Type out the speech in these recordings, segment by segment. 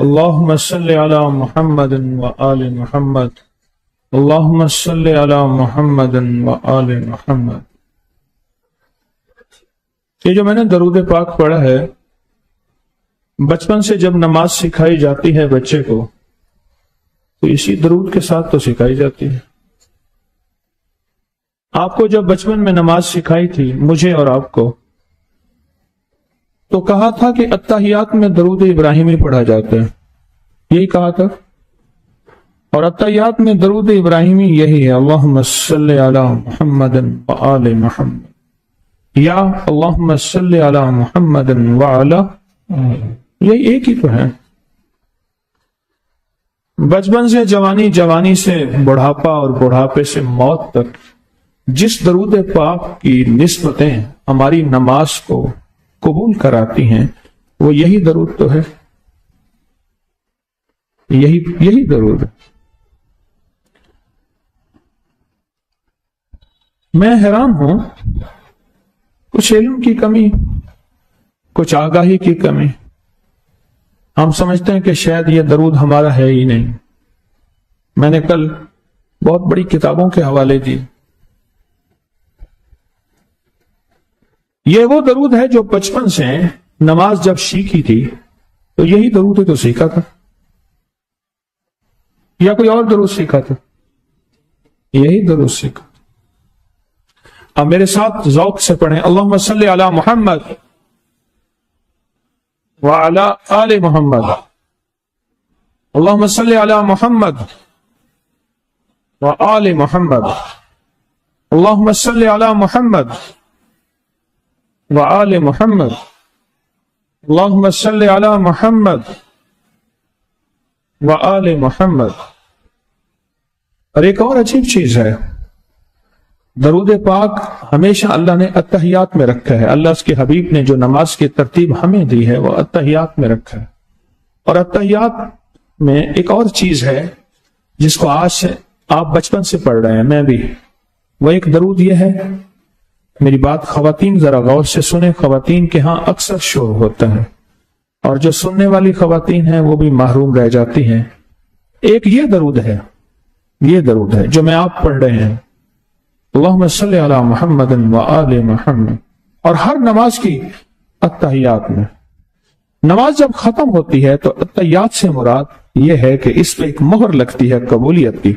اللهم صل على محمد وآل محمد اللهم صل على محمد وآل محمد۔ یہ جو میں نے درود پاک پڑھا ہے، بچپن سے جب نماز سکھائی جاتی ہے بچے کو تو اسی درود کے ساتھ تو سکھائی جاتی ہے۔ آپ کو جب بچپن میں نماز سکھائی تھی، مجھے اور آپ کو، تو کہا تھا کہ اتحیات میں درود ابراہیمی پڑھا جاتا ہے، یہی کہا تھا۔ اور اتحیات میں درود ابراہیمی یہی ہے، اللہم صلی علی محمد وآل محمد، یا اللہم صلی علی محمد وعلی، یہ ایک ہی تو ہے۔ بچپن سے جوانی، جوانی سے بڑھاپا اور بڑھاپے سے موت تک جس درود پاک کی نسبتیں ہماری نماز کو قبول کراتی ہیں، وہ یہی درود تو ہے، یہی درود ہے۔ میں حیران ہوں، کچھ علم کی کمی، کچھ آگاہی کی کمی، ہم سمجھتے ہیں کہ شاید یہ درود ہمارا ہے ہی نہیں۔ میں نے کل بہت بڑی کتابوں کے حوالے دی۔ یہ وہ درود ہے جو بچپن سے نماز جب سیکھی تھی تو یہی درود ہے تو سیکھا تھا، یا کوئی اور درود سیکھا تھا؟ یہی درود سیکھا۔ اب میرے ساتھ ذوق سے پڑھیں، اللہم صلی علی محمد وعلی آل محمد، اللہم صلی علی محمد وآل محمد، اللہم صلی علی محمد وآل محمد، اللہم صلی علی محمد وآل محمد۔ اور ایک اور عجیب چیز ہے، درود پاک ہمیشہ اللہ نے اتحیات میں رکھا ہے۔ اللہ اس کے حبیب نے جو نماز کی ترتیب ہمیں دی ہے وہ اتحیات میں رکھا ہے۔ اور اتحیات میں ایک اور چیز ہے جس کو آج سے آپ بچپن سے پڑھ رہے ہیں، میں بھی، وہ ایک درود یہ ہے۔ میری بات خواتین ذرا غور سے سنیں، خواتین کے ہاں اکثر شور ہوتا ہے اور جو سننے والی خواتین ہیں وہ بھی محروم رہ جاتی ہیں۔ ایک یہ درود ہے جو میں آپ پڑھ رہے ہیں، اللہم صلی علی محمد وآل محمد۔ اور ہر نماز کی اتحیات میں، نماز جب ختم ہوتی ہے تو اتحیات سے مراد یہ ہے کہ اس پہ ایک مہر لگتی ہے قبولیت کی،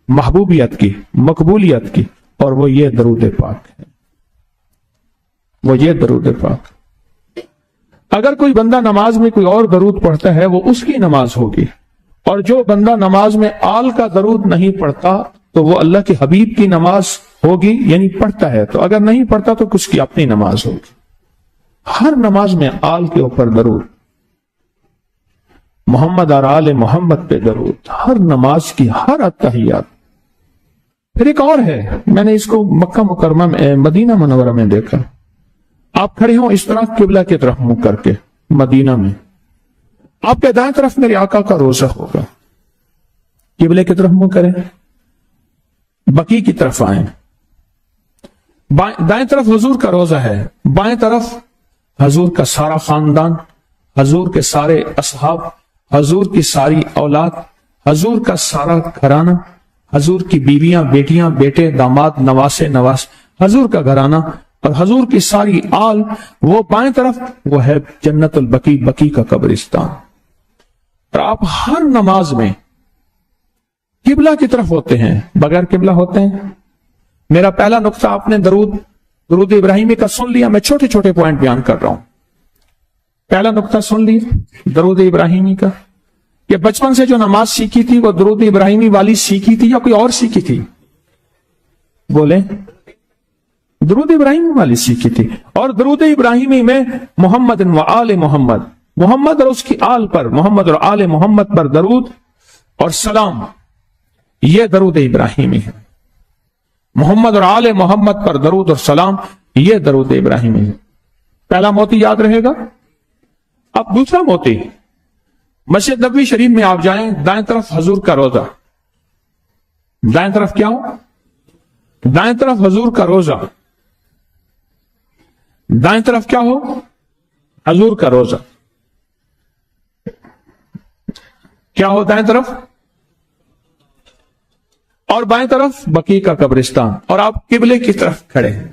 محبوبیت کی، مقبولیت کی، اور وہ یہ درود پاک ہے، وہ یہ درود پاک۔ اگر کوئی بندہ نماز میں کوئی اور درود پڑھتا ہے وہ اس کی نماز ہوگی، اور جو بندہ نماز میں آل کا درود نہیں پڑھتا تو وہ اللہ کے حبیب کی نماز ہوگی، یعنی پڑھتا ہے تو، اگر نہیں پڑھتا تو اس کی اپنی نماز ہوگی۔ ہر نماز میں آل کے اوپر درود، محمد اور آل محمد پہ درود، ہر نماز کی ہر اتحیات۔ پھر ایک اور ہے، میں نے اس کو مکہ مکرمہ میں، مدینہ منورہ میں دیکھا۔ آپ کھڑے ہوں اس طرح قبلہ کی طرف منہ کر کے، مدینہ میں آپ کے دائیں طرف میرے آقا کا روضہ ہوگا، قبلے کی طرف منہ کریں، بقی کی طرف آئیں، دائیں طرف حضور کا روضہ ہے، بائیں طرف حضور کا سارا خاندان، حضور کے سارے اصحاب، حضور کی ساری اولاد، حضور کا سارا گھرانہ، حضور کی بیویاں، بیٹیاں، بیٹے، داماد، نواسے، حضور کا گھرانہ اور حضور کی ساری آل۔ وہ بائیں طرف وہ ہے جنت البقیع، بقیع کا قبرستان۔ اور آپ ہر نماز میں قبلہ کی طرف ہوتے ہیں، بغیر قبلہ ہوتے ہیں۔ میرا پہلا نقطہ آپ نے درود ابراہیمی کا سن لیا، میں چھوٹے چھوٹے پوائنٹ بیان کر رہا ہوں۔ پہلا نقطہ سن لیا درود ابراہیمی کا، کہ بچپن سے جو نماز سیکھی تھی وہ درود ابراہیمی والی سیکھی تھی یا کوئی اور سیکھی تھی؟ بولیں، درود ابراہیمی والی سیکھی تھی۔ اور درود ابراہیمی میں محمد و آل محمد، محمد اور اس کی آل پر، محمد اور آل محمد پر درود اور سلام، یہ درود ابراہیمی ہے۔ محمد اور آل محمد پر درود اور سلام، یہ درود ابراہیمی ہے۔ پہلا موتی یاد رہے گا۔ اب دوسرا موتی، مسجد نبوی شریف میں آپ جائیں، دائیں طرف حضور کا روضہ، دائیں طرف کیا ہو؟ دائیں طرف حضور کا روضہ، دائیں طرف کیا ہو؟ حضور کا روضہ۔ کیا ہو دائیں طرف؟ اور بائیں طرف بقیع کا قبرستان، اور آپ قبلے کی طرف کھڑے ہیں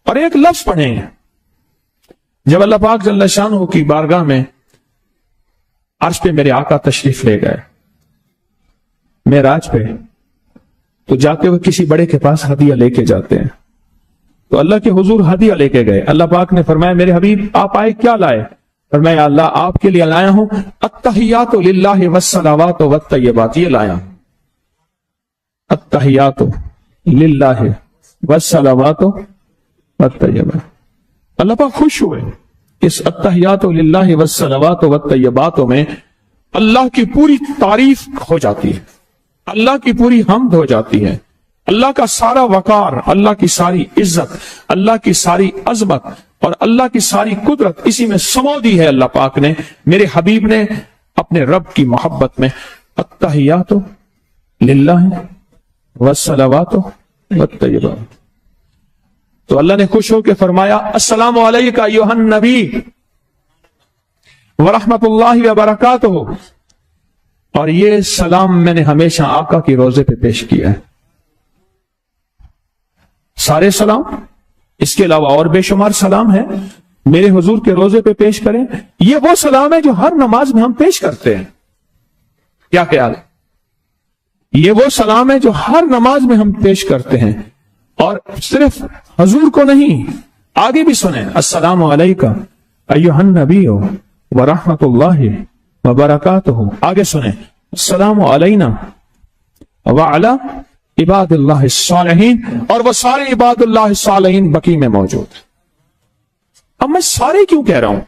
اور ایک لفظ پڑھیں گے. جب اللہ پاک جل شانہ کی بارگاہ میں عرش پہ میرے آقا تشریف لے گئے معراج پہ، تو جاتے ہوئے کسی بڑے کے پاس ہدیہ لے کے جاتے ہیں. تو اللہ کے حضور ہدیہ لے کے گئے. اللہ پاک نے فرمایا میرے حبیب آپ آئے کیا لائے؟ فرمایا اللہ آپ کے لیے لایا ہوں التحیات للہ والصلوات والطیبات. یہ لایا ہوں التحیات للہ والصلوات والطیبات. اللہ پاک خوش ہوئے. اس التحیات للہ والصلوات والطیبات میں اللہ کی پوری تعریف ہو جاتی ہے، اللہ کی پوری حمد ہو جاتی ہے، اللہ کا سارا وقار، اللہ کی ساری عزت، اللہ کی ساری عظمت اور اللہ کی ساری قدرت اسی میں سمو دی ہے. اللہ پاک نے میرے حبیب نے اپنے رب کی محبت میں التحیات للہ والصلوات والطیبات. تو اللہ نے خوش ہو کے فرمایا السلام علیک ایھا النبی ورحمت اللہ وبرکاتہ. اور یہ سلام میں نے ہمیشہ آقا کی روزے پہ پیش کیا ہے. سارے سلام، اس کے علاوہ اور بے شمار سلام ہے میرے حضور کے روزے پہ پیش کریں. یہ وہ سلام ہے جو ہر نماز میں ہم پیش کرتے ہیں. کیا خیال ہے؟ یہ وہ سلام ہے جو ہر نماز میں ہم پیش کرتے ہیں. اور صرف حضور کو نہیں، آگے بھی سنیں السلام علیکہ ایھا النبی ورحمت اللہ وبرکاتہ. آگے سنیں السلام علینا وعلی عباد اللہ الصالحین. اور وہ سارے عباد اللہ الصالحین بقیع میں موجود ہیں. اب میں سارے کیوں کہہ رہا ہوں؟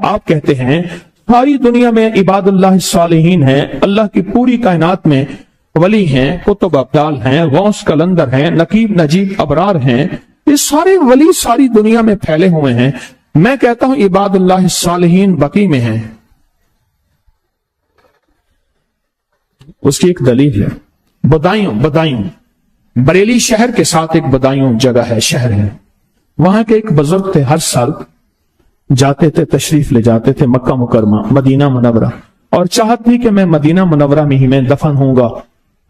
آپ کہتے ہیں ساری دنیا میں عباد اللہ الصالحین ہیں، اللہ کی پوری کائنات میں ولی ہیں، قطب ابدال ہیں، غوث کلندر ہیں، نقیب نجیب ابرار ہیں. یہ سارے ولی ساری دنیا میں پھیلے ہوئے ہیں. میں کہتا ہوں عباد اللہ الصالحین بقیع میں ہیں. اس کی ایک دلیل ہے. بدایوں بریلی شہر کے ساتھ ایک بدایوں جگہ ہے، شہر ہے. وہاں کے ایک بزرگ تھے، ہر سال جاتے تھے، تشریف لے جاتے تھے مکہ مکرمہ مدینہ منورہ، اور چاہت تھی کہ میں مدینہ منورہ میں ہی میں دفن ہوں گا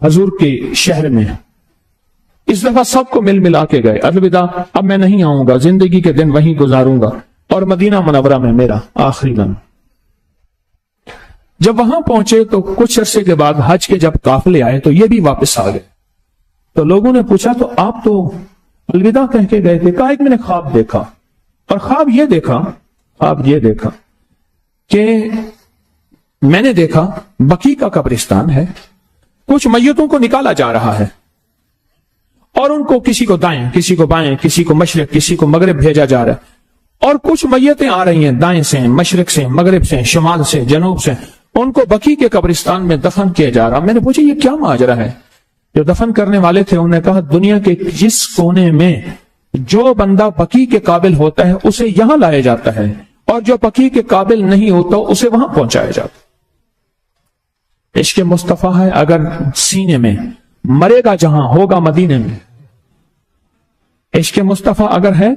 حضور کے شہر میں. اس دفعہ سب کو ملا کے گئے الوداع، اب میں نہیں آؤں گا، زندگی کے دن وہیں گزاروں گا اور مدینہ منورہ میں میرا آخری دن. جب وہاں پہنچے تو کچھ عرصے کے بعد حج کے جب قافلے آئے تو یہ بھی واپس آ گئے. تو لوگوں نے پوچھا تو آپ تو الوداع کہہ کے گئے تھے. کہا ایک میں نے خواب دیکھا، اور خواب یہ دیکھا کہ میں نے دیکھا بقیع کا قبرستان ہے، کچھ میتوں کو نکالا جا رہا ہے اور ان کو کسی کو دائیں، کسی کو بائیں، کسی کو مشرق، کسی کو مغرب بھیجا جا رہا ہے. اور کچھ میتیں آ رہی ہیں دائیں سے، مشرق سے، مغرب سے، شمال سے، جنوب سے، ان کو بقیع کے قبرستان میں دفن کیا جا رہا. میں نے پوچھا یہ کیا ماجرا ہے؟ جو دفن کرنے والے تھے انہوں نے کہا دنیا کے جس کونے میں جو بندہ بقیع کے قابل ہوتا ہے اسے یہاں لایا جاتا ہے، اور جو بقیع کے قابل نہیں ہوتا اسے وہاں پہنچایا جاتا. عشق مصطفیٰ ہے اگر سینے میں، مرے گا جہاں ہوگا مدینے میں. عشق مصطفیٰ اگر ہے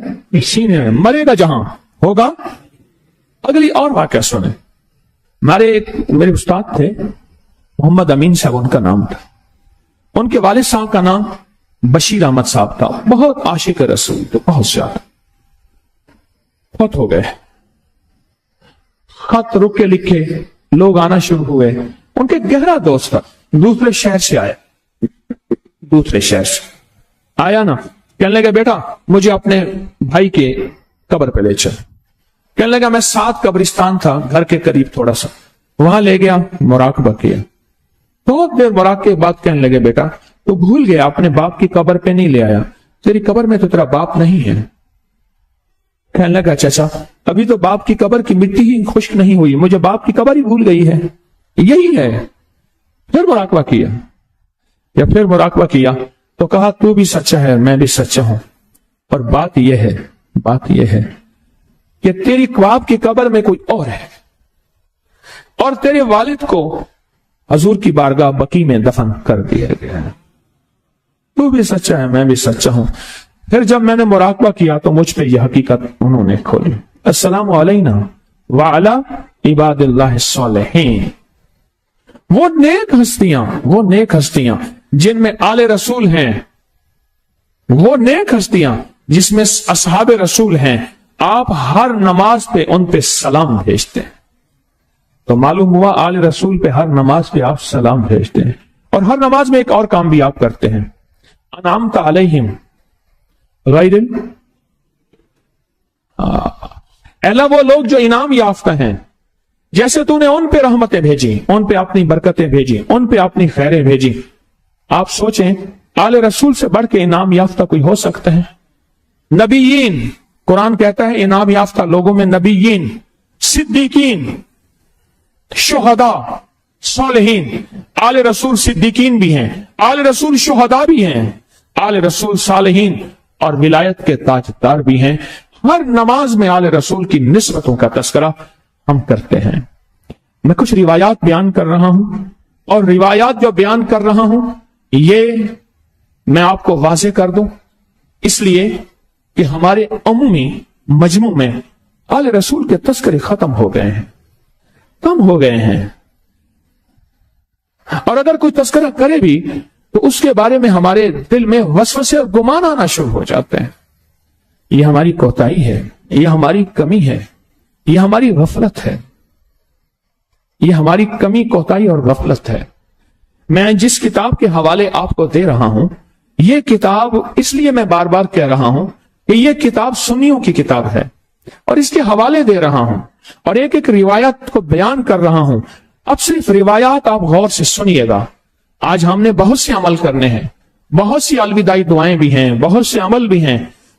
سینے میں، مرے گا جہاں ہوگا. اگلی اور واقعہ سنیں. میرے استاد تھے محمد امین صاحب، ان کا نام تھا. ان کے والد صاحب کا نام بشیر احمد صاحب تھا. بہت عاشق رسول تھے، بہت زیادہ. فوت ہو گئے. خط رک کے لکھے، لوگ آنا شروع ہوئے. ان کے گہرا دوست تھا، دوسرے شہر سے آیا نا. کہنے لگا بیٹا مجھے اپنے بھائی کے قبر پہ لے چل. کہنے لگا میں 7 قبرستان تھا گھر کے قریب تھوڑا سا، وہاں لے گیا، مراقبہ کیا. بہت دیر مراقبے کے بعد کہنے لگے بیٹا تو بھول گیا اپنے باپ کی قبر پہ نہیں لے آیا، تیری قبر میں تو تیرا باپ نہیں ہے. کہنے لگا چچا ابھی تو باپ کی قبر کی مٹی ہی خشک نہیں ہوئی، مجھے باپ کی قبر ہی بھول گئی ہے. یہی ہے. پھر مراقبہ کیا تو کہا تو بھی سچا ہے، میں بھی سچا ہوں، اور بات یہ ہے کہ تیری باپ کی قبر میں کوئی اور ہے، اور تیرے والد کو حضور کی بارگاہ بقیع میں دفن کر دیا گیا ہے. تو بھی سچا ہے، میں بھی سچا ہوں. پھر جب میں نے مراقبہ کیا تو مجھ پہ یہ حقیقت انہوں نے کھولی. السلام علینا وعلی عباد اللہ الصالحین۔ وہ نیک ہستیاں جن میں آل رسول ہیں، وہ نیک ہستیاں جس میں اصحاب رسول ہیں، آپ ہر نماز پہ ان پہ سلام بھیجتے ہیں۔ تو معلوم ہوا آل رسول پہ ہر نماز پہ آپ سلام بھیجتے ہیں، اور ہر نماز میں ایک اور کام بھی آپ کرتے ہیں، انعمت علیہم غیر اللہ، وہ لوگ جو انعام یافتہ ہیں، جیسے تو نے ان پہ رحمتیں بھیجی، ان پہ اپنی برکتیں بھیجی، ان پہ اپنی خیریں بھیجی۔ آپ سوچیں آل رسول سے بڑھ کے انعام یافتہ کوئی ہو سکتا ہے؟ نبیین، قرآن کہتا ہے انعام یافتہ لوگوں میں نبیین، صدیقین، شہداء، صالحین۔ آل رسول صدیقین بھی ہیں، آل رسول شہداء بھی ہیں، آل رسول صالحین اور ولایت کے تاجدار بھی ہیں۔ ہر نماز میں آل رسول کی نسبتوں کا تذکرہ ہم کرتے ہیں۔ میں کچھ روایات بیان کر رہا ہوں، اور روایات جو بیان کر رہا ہوں یہ میں آپ کو واضح کر دوں، اس لیے کہ ہمارے عمومی مجموع میں آل رسول کے تذکرے ختم ہو گئے ہیں، کم ہو گئے ہیں، اور اگر کوئی تذکرہ کرے بھی تو اس کے بارے میں ہمارے دل میں وسوسے اور گمان آنا شروع ہو جاتے ہیں۔ یہ ہماری کوتاہی ہے، یہ ہماری کمی ہے، یہ ہماری غفلت ہے، یہ ہماری کمی، کوتاہی اور غفلت ہے۔ میں جس کتاب کے حوالے آپ کو دے رہا ہوں، یہ کتاب اس لیے میں بار بار کہہ رہا ہوں کہ یہ کتاب سنیوں کی کتاب ہے، اور اس کے حوالے دے رہا ہوں، اور ایک ایک روایت کو بیان کر رہا ہوں۔ اب صرف روایات آپ غور سے سنیے گا۔ آج ہم نے بہت سے عمل کرنے ہیں، بہت سی الوداعی دعائیں بھی ہیں، بہت سے عمل بھی ہیں،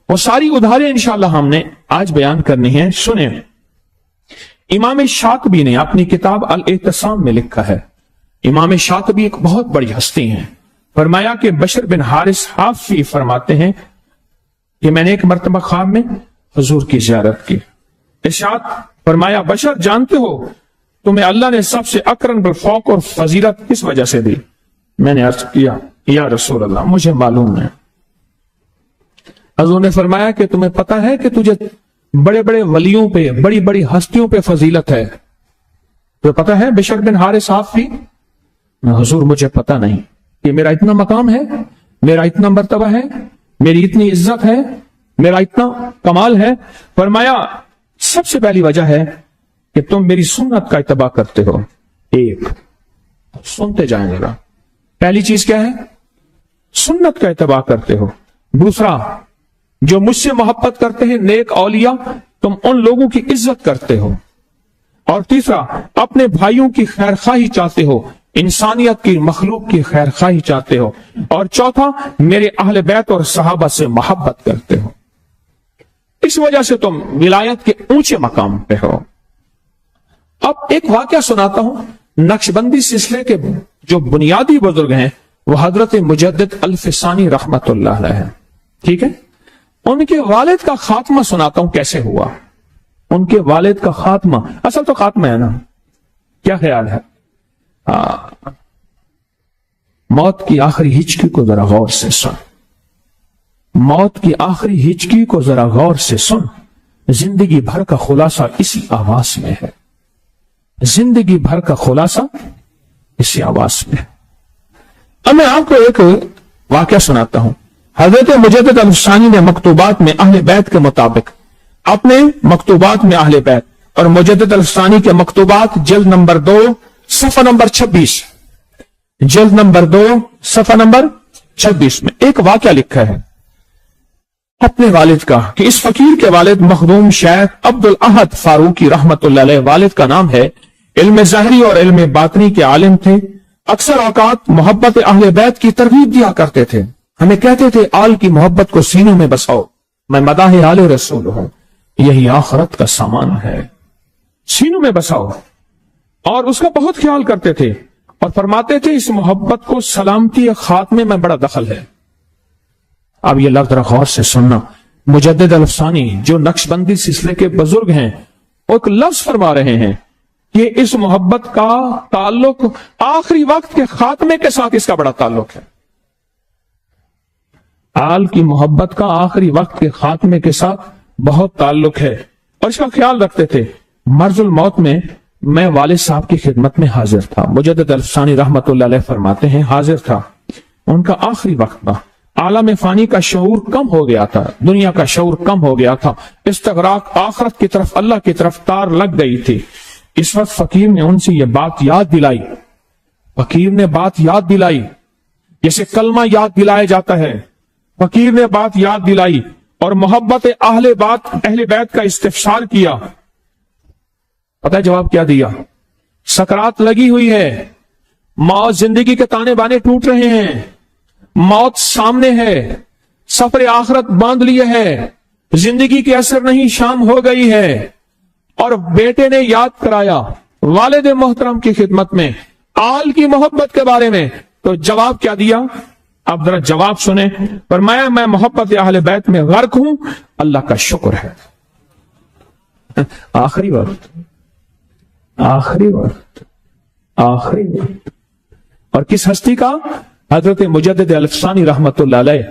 وہ ساری ادھاریں انشاءاللہ ہم نے آج بیان کرنی ہیں۔ سنیں، امام شاطبی نے اپنی کتاب الاعتصام میں لکھا ہے، امام شاطبی ایک بہت بڑی ہستی ہیں، فرمایا کہ بشر بن حارث حافی فرماتے ہیں کہ میں نے ایک مرتبہ خواب میں حضور کی زیارت کی، ارشاد فرمایا بشر جانتے ہو تمہیں اللہ نے سب سے اکرم بالفوق اور فضیلت کس وجہ سے دی؟ میں نے عرض کیا یا رسول اللہ مجھے معلوم ہے۔ حضور نے فرمایا کہ تمہیں پتا ہے کہ تجھے بڑے بڑے ولیوں پہ، بڑی بڑی ہستیوں پہ فضیلت ہے؟ تو پتا ہے بشر بن حارث حافی؟ حضور مجھے پتا نہیں کہ میرا اتنا مقام ہے، میرا اتنا مرتبہ ہے، میری اتنی عزت ہے، میرا اتنا کمال ہے۔ فرمایا سب سے پہلی وجہ ہے کہ تم میری سنت کا اتباع کرتے ہو۔ ایک، سنتے جائیں گے، پہلی چیز کیا ہے؟ سنت کا اتباع کرتے ہو۔ دوسرا، جو مجھ سے محبت کرتے ہیں نیک اولیاء، تم ان لوگوں کی عزت کرتے ہو۔ اور تیسرا، اپنے بھائیوں کی خیر خواہی چاہتے ہو، انسانیت کی، مخلوق کی خیر خواہی چاہتے ہو۔ اور چوتھا، میرے اہل بیت اور صحابہ سے محبت کرتے ہو۔ اس وجہ سے تم ولایت کے اونچے مقام پہ ہو۔ اب ایک واقعہ سناتا ہوں۔ نقشبندی سلسلے کے جو بنیادی بزرگ ہیں وہ حضرت مجدد الفسانی رحمت اللہ علیہ ہیں، ٹھیک ہے؟ ان کے والد کا خاتمہ سناتا ہوں کیسے ہوا۔ ان کے والد کا خاتمہ، اصل تو خاتمہ ہے نا، کیا خیال ہے؟ موت کی آخری ہچکی کو ذرا غور سے سن، موت کی آخری ہچکی کو ذرا غور سے سن۔ زندگی بھر کا خلاصہ اسی آواز میں ہے، زندگی بھر کا خلاصہ اسی آواز میں ہے۔ اب میں آپ کو ایک واقعہ سناتا ہوں۔ حضرت مجدد الفسانی نے مکتوبات میں اہل بیت کے مطابق، اپنے مکتوبات میں اہل بیت اور مجدد الفسانی کے مکتوبات جلد نمبر 2 صفحہ نمبر 26، جلد نمبر 2 صفحہ نمبر 26 میں ایک واقعہ لکھا ہے اپنے والد کا، کہ اس فقیر کے والد مخدوم شیخ عبد الاحد فاروقی رحمت اللہ علیہ، والد کا نام ہے، علم ظاہری اور علم باطنی کے عالم تھے۔ اکثر اوقات محبت اہل بیت کی ترغیب دیا کرتے تھے، ہمیں کہتے تھے آل کی محبت کو سینوں میں بساؤ، میں مداح آل رسول ہوں، یہی آخرت کا سامان ہے، سینوں میں بساؤ۔ اور اس کا بہت خیال کرتے تھے اور فرماتے تھے اس محبت کو سلامتی خاتمے میں بڑا دخل ہے۔ اب یہ لفظ غور سے سننا، مجدد الفسانی جو نقشبندی سلسلے کے بزرگ ہیں، ایک لفظ فرما رہے ہیں کہ اس محبت کا تعلق آخری وقت کے خاتمے کے ساتھ اس کا بڑا تعلق ہے۔ آل کی محبت کا آخری وقت کے خاتمے کے ساتھ بہت تعلق ہے، اور اس کا خیال رکھتے تھے۔ مرض الموت میں والد صاحب کی خدمت میں حاضر تھا. مجدد الفسانی رحمت اللہ علیہ فرماتے ہیں حاضر تھا, ان کا آخری وقت تھا, عالم فانی کا شعور کم ہو گیا تھا, دنیا کا شعور کم ہو گیا تھا, استغراق آخرت کی طرف اللہ کی طرف تار لگ گئی تھی. اس وقت فقیر نے ان سے یہ بات یاد دلائی, فقیر نے بات یاد دلائی جیسے کلمہ یاد دلایا جاتا ہے. فقیر نے بات یاد دلائی اور محبت اہل بیت کا استفسار کیا. پتہ ہے جواب کیا دیا؟ سکرات لگی ہوئی ہے, موت زندگی کے تانے بانے ٹوٹ رہے ہیں, موت سامنے ہے, سفر آخرت باندھ لیے ہے, زندگی کے اثر نہیں, شام ہو گئی ہے. اور بیٹے نے یاد کرایا والد محترم کی خدمت میں آل کی محبت کے بارے میں, تو جواب کیا دیا؟ اب ذرا جواب سنیں. فرمایا میں محبت اہل بیت میں غرق ہوں, اللہ کا شکر ہے. آخری وقت, آخری وقت, آخری وقت. اور کس ہستی کا؟ حضرت مجدد الفسانی رحمت اللہ علیہ,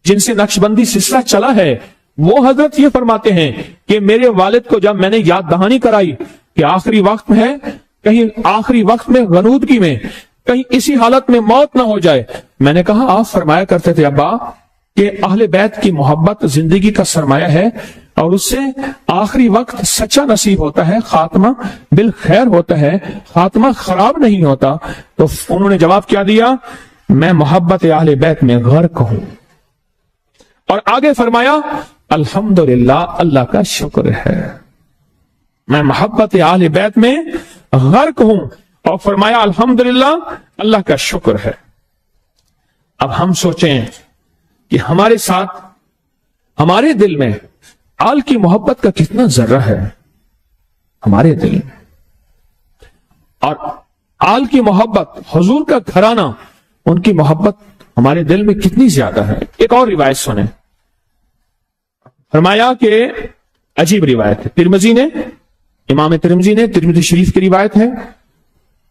جن سے نقشبندی سلسلہ چلا ہے. وہ حضرت یہ فرماتے ہیں کہ میرے والد کو جب میں نے یاد دہانی کرائی کہ آخری وقت میں ہے, کہیں آخری وقت میں غنودگی میں, کہیں اسی حالت میں موت نہ ہو جائے, میں نے کہا آپ فرمایا کرتے تھے ابا کہ اہل بیت کی محبت زندگی کا سرمایہ ہے اور اس سے آخری وقت سچا نصیب ہوتا ہے, خاتمہ بالخیر ہوتا ہے, خاتمہ خراب نہیں ہوتا. تو انہوں نے جواب کیا دیا؟ میں محبت اہل بیت میں غرق ہوں. اور آگے فرمایا الحمدللہ, اللہ کا شکر ہے, میں محبت اہل بیت میں غرق ہوں. اور فرمایا الحمدللہ, اللہ کا شکر ہے. اب ہم سوچیں کہ ہمارے ساتھ, ہمارے دل میں آل کی محبت کا کتنا ذرہ ہے ہمارے دل میں, اور آل کی محبت, حضور کا گھرانہ, ان کی محبت ہمارے دل میں کتنی زیادہ ہے. ایک اور روایت سنیں. فرمایا کہ عجیب روایت ہے, ترمذی نے, امام ترمذی نے, ترمذی شریف کی روایت ہے,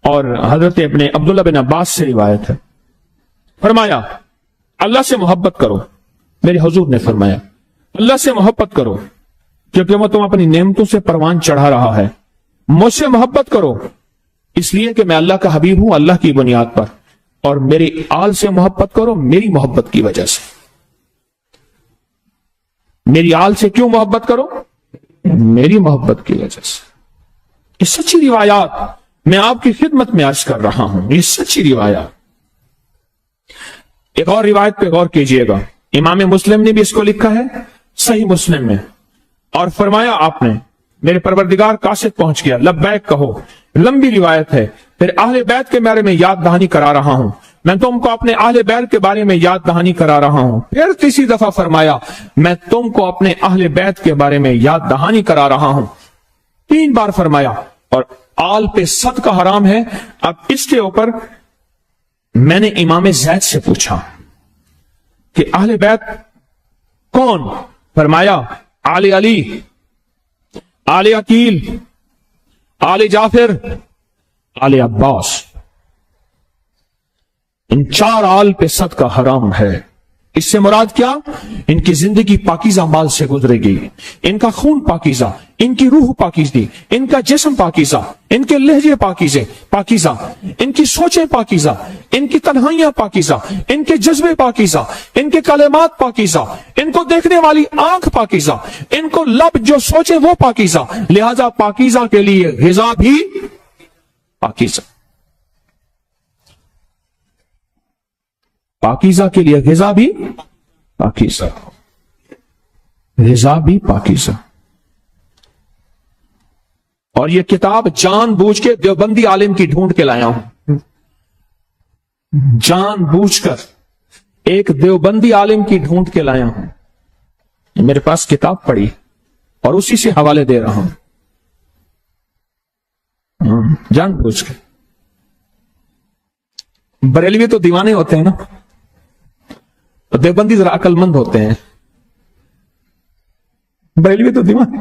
اور حضرت ابن عبداللہ بن عباس سے روایت ہے. فرمایا اللہ سے محبت کرو, میرے حضور نے فرمایا اللہ سے محبت کرو کیونکہ وہ تم اپنی نعمتوں سے پروان چڑھا رہا ہے. مجھ سے محبت کرو اس لیے کہ میں اللہ کا حبیب ہوں اللہ کی بنیاد پر, اور میری آل سے محبت کرو میری محبت کی وجہ سے. میری آل سے کیوں محبت کرو؟ میری محبت کی وجہ سے. یہ سچی روایات میں آپ کی خدمت میں عرض کر رہا ہوں, یہ سچی روایات. ایک اور روایت پہ غور کیجئے گا, امام مسلم نے بھی اس کو لکھا ہے صحیح مسلم میں, اور فرمایا آپ نے میرے پروردگار قاصد پہنچ گیا, لبیک کہو. لمبی روایت ہے. پھر اہل بیت کے بارے میں یاد دہانی کرا رہا ہوں, میں تم کو اپنے اہل بیت کے بارے میں یاد دہانی کرا رہا ہوں. پھر تیسری دفعہ فرمایا میں تم کو اپنے اہل بیت کے بارے میں یاد دہانی کرا رہا ہوں. 3 بار فرمایا. اور آل پہ صدقہ حرام ہے. اب اس کے اوپر میں نے امام زید سے پوچھا کہ اہل بیت کون؟ فرمایا آل علی, آل عقیل, آل جعفر, آل عباس. ان 4 آل پہ صدقہ حرام ہے. اس سے مراد کیا؟ ان کی زندگی پاکیزہ مال سے گزرے گی, ان کا خون پاکیزہ, ان کی روح پاکیزی, ان کا جسم پاکیزہ, ان کے لہجے پاکیزہ, ان کی سوچیں پاکیزہ, ان کی تنہائیاں پاکیزہ, ان کے جذبے پاکیزہ, ان کے کلمات پاکیزہ, ان کو دیکھنے والی آنکھ پاکیزہ, ان کو لب جو سوچے وہ پاکیزہ. لہذا پاکیزہ کے لیے غذا بھی پاکیزہ, پاکیزہ کے لیے غذا بھی پاکیزہ, غذا بھی پاکیزہ. اور یہ کتاب جان بوجھ کے دیوبندی عالم کی ڈھونڈ کے لایا ہوں, جان بوجھ کر ایک دیوبندی عالم کی ڈھونڈ کے لایا ہوں. میرے پاس کتاب پڑی اور اسی سے حوالے دے رہا ہوں, جان بوجھ کے. بریلوی تو دیوانے ہوتے ہیں نا, دیوبندی ذرا عقل مند ہوتے ہیں. بریلوی تو دیوانے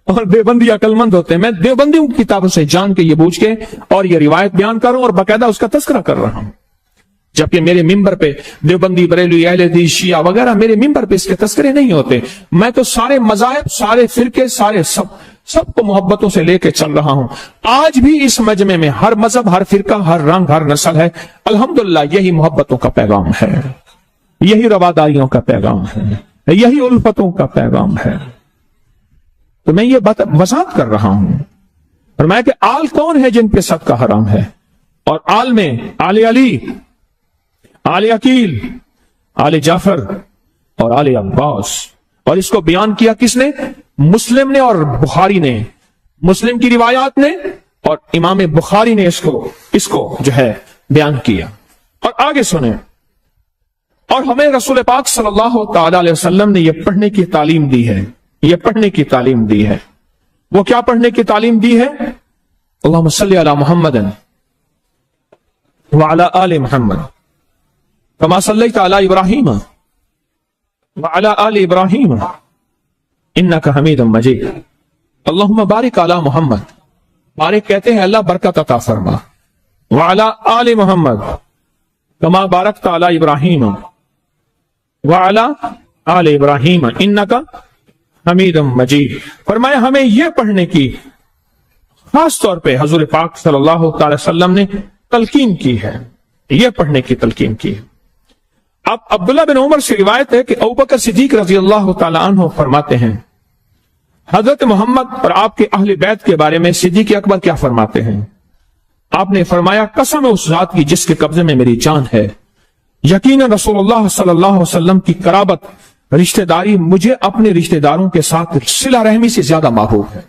اور دیوبندی عقل مند ہوتے ہیں. میں دیوبندیوں کی کتابوں سے جان کے یہ بوجھ کے اور یہ روایت بیان کر رہا ہوں اور باقاعدہ اس کا تذکرہ کر رہا ہوں. جبکہ میرے ممبر پہ دیوبندی, بریلوی, اہل حدیث, شیعہ وغیرہ میرے ممبر پہ اس کے تذکرے نہیں ہوتے. میں تو سارے مذاہب, سارے فرقے, سارے سب کو محبتوں سے لے کے چل رہا ہوں. آج بھی اس مجمع میں ہر مذہب، ہر فرقہ، ہر رنگ، ہر نسل ہے. الحمدللہ یہی محبتوں کا پیغام ہے، یہی رواداریوں کا پیغام ہے، یہی الفتوں کا پیغام ہے. تو میں یہ وضاحت کر رہا ہوں. فرمایا کہ آل کون ہے جن پہ صدقہ حرام ہے؟ اور آل میں آل علی، آل عقیل، آل جعفر اور آل عباس. اور اس کو بیان کیا کس نے؟ مسلم نے اور بخاری نے. مسلم کی روایات نے اور امام بخاری نے اس کو جو ہے بیان کیا. اور آگے سنیں. اور ہمیں رسول پاک صلی اللہ تعالی علیہ وسلم نے یہ پڑھنے کی تعلیم دی ہے. یہ پڑھنے کی تعلیم دی ہے. وہ کیا پڑھنے کی تعلیم دی ہے؟ اللہم صلی علی محمد وعلی آل محمد کما صلیت علی ابراہیم وعلی آل ابراہیم انک حمید مجید. اللہم بارک علی محمد. بارک کہتے ہیں اللہ برکت عطا فرما. وعلی آل محمد کما بارکت علی ابراہیم وعلی آل ابراہیم انک حمید مجید. فرمایا ہمیں یہ پڑھنے کی خاص طور پہ حضور پاک صلی اللہ تعالی وسلم نے تلقین کی ہے. یہ پڑھنے کی تلقین کی. اب عبداللہ بن عمر سے روایت ہے کہ ابوبکر صدیق رضی اللہ تعالی عنہ فرماتے ہیں حضرت محمد اور آپ کے اہل بیت کے بارے میں صدیق اکبر کیا فرماتے ہیں؟ آپ نے فرمایا قسم اس ذات کی جس کے قبضے میں میری جان ہے، یقیناً رسول اللہ صلی اللہ علیہ وسلم کی قرابت، رشتہ داری مجھے اپنے رشتہ داروں کے ساتھ صلہ رحمی سے زیادہ محبوب ہے.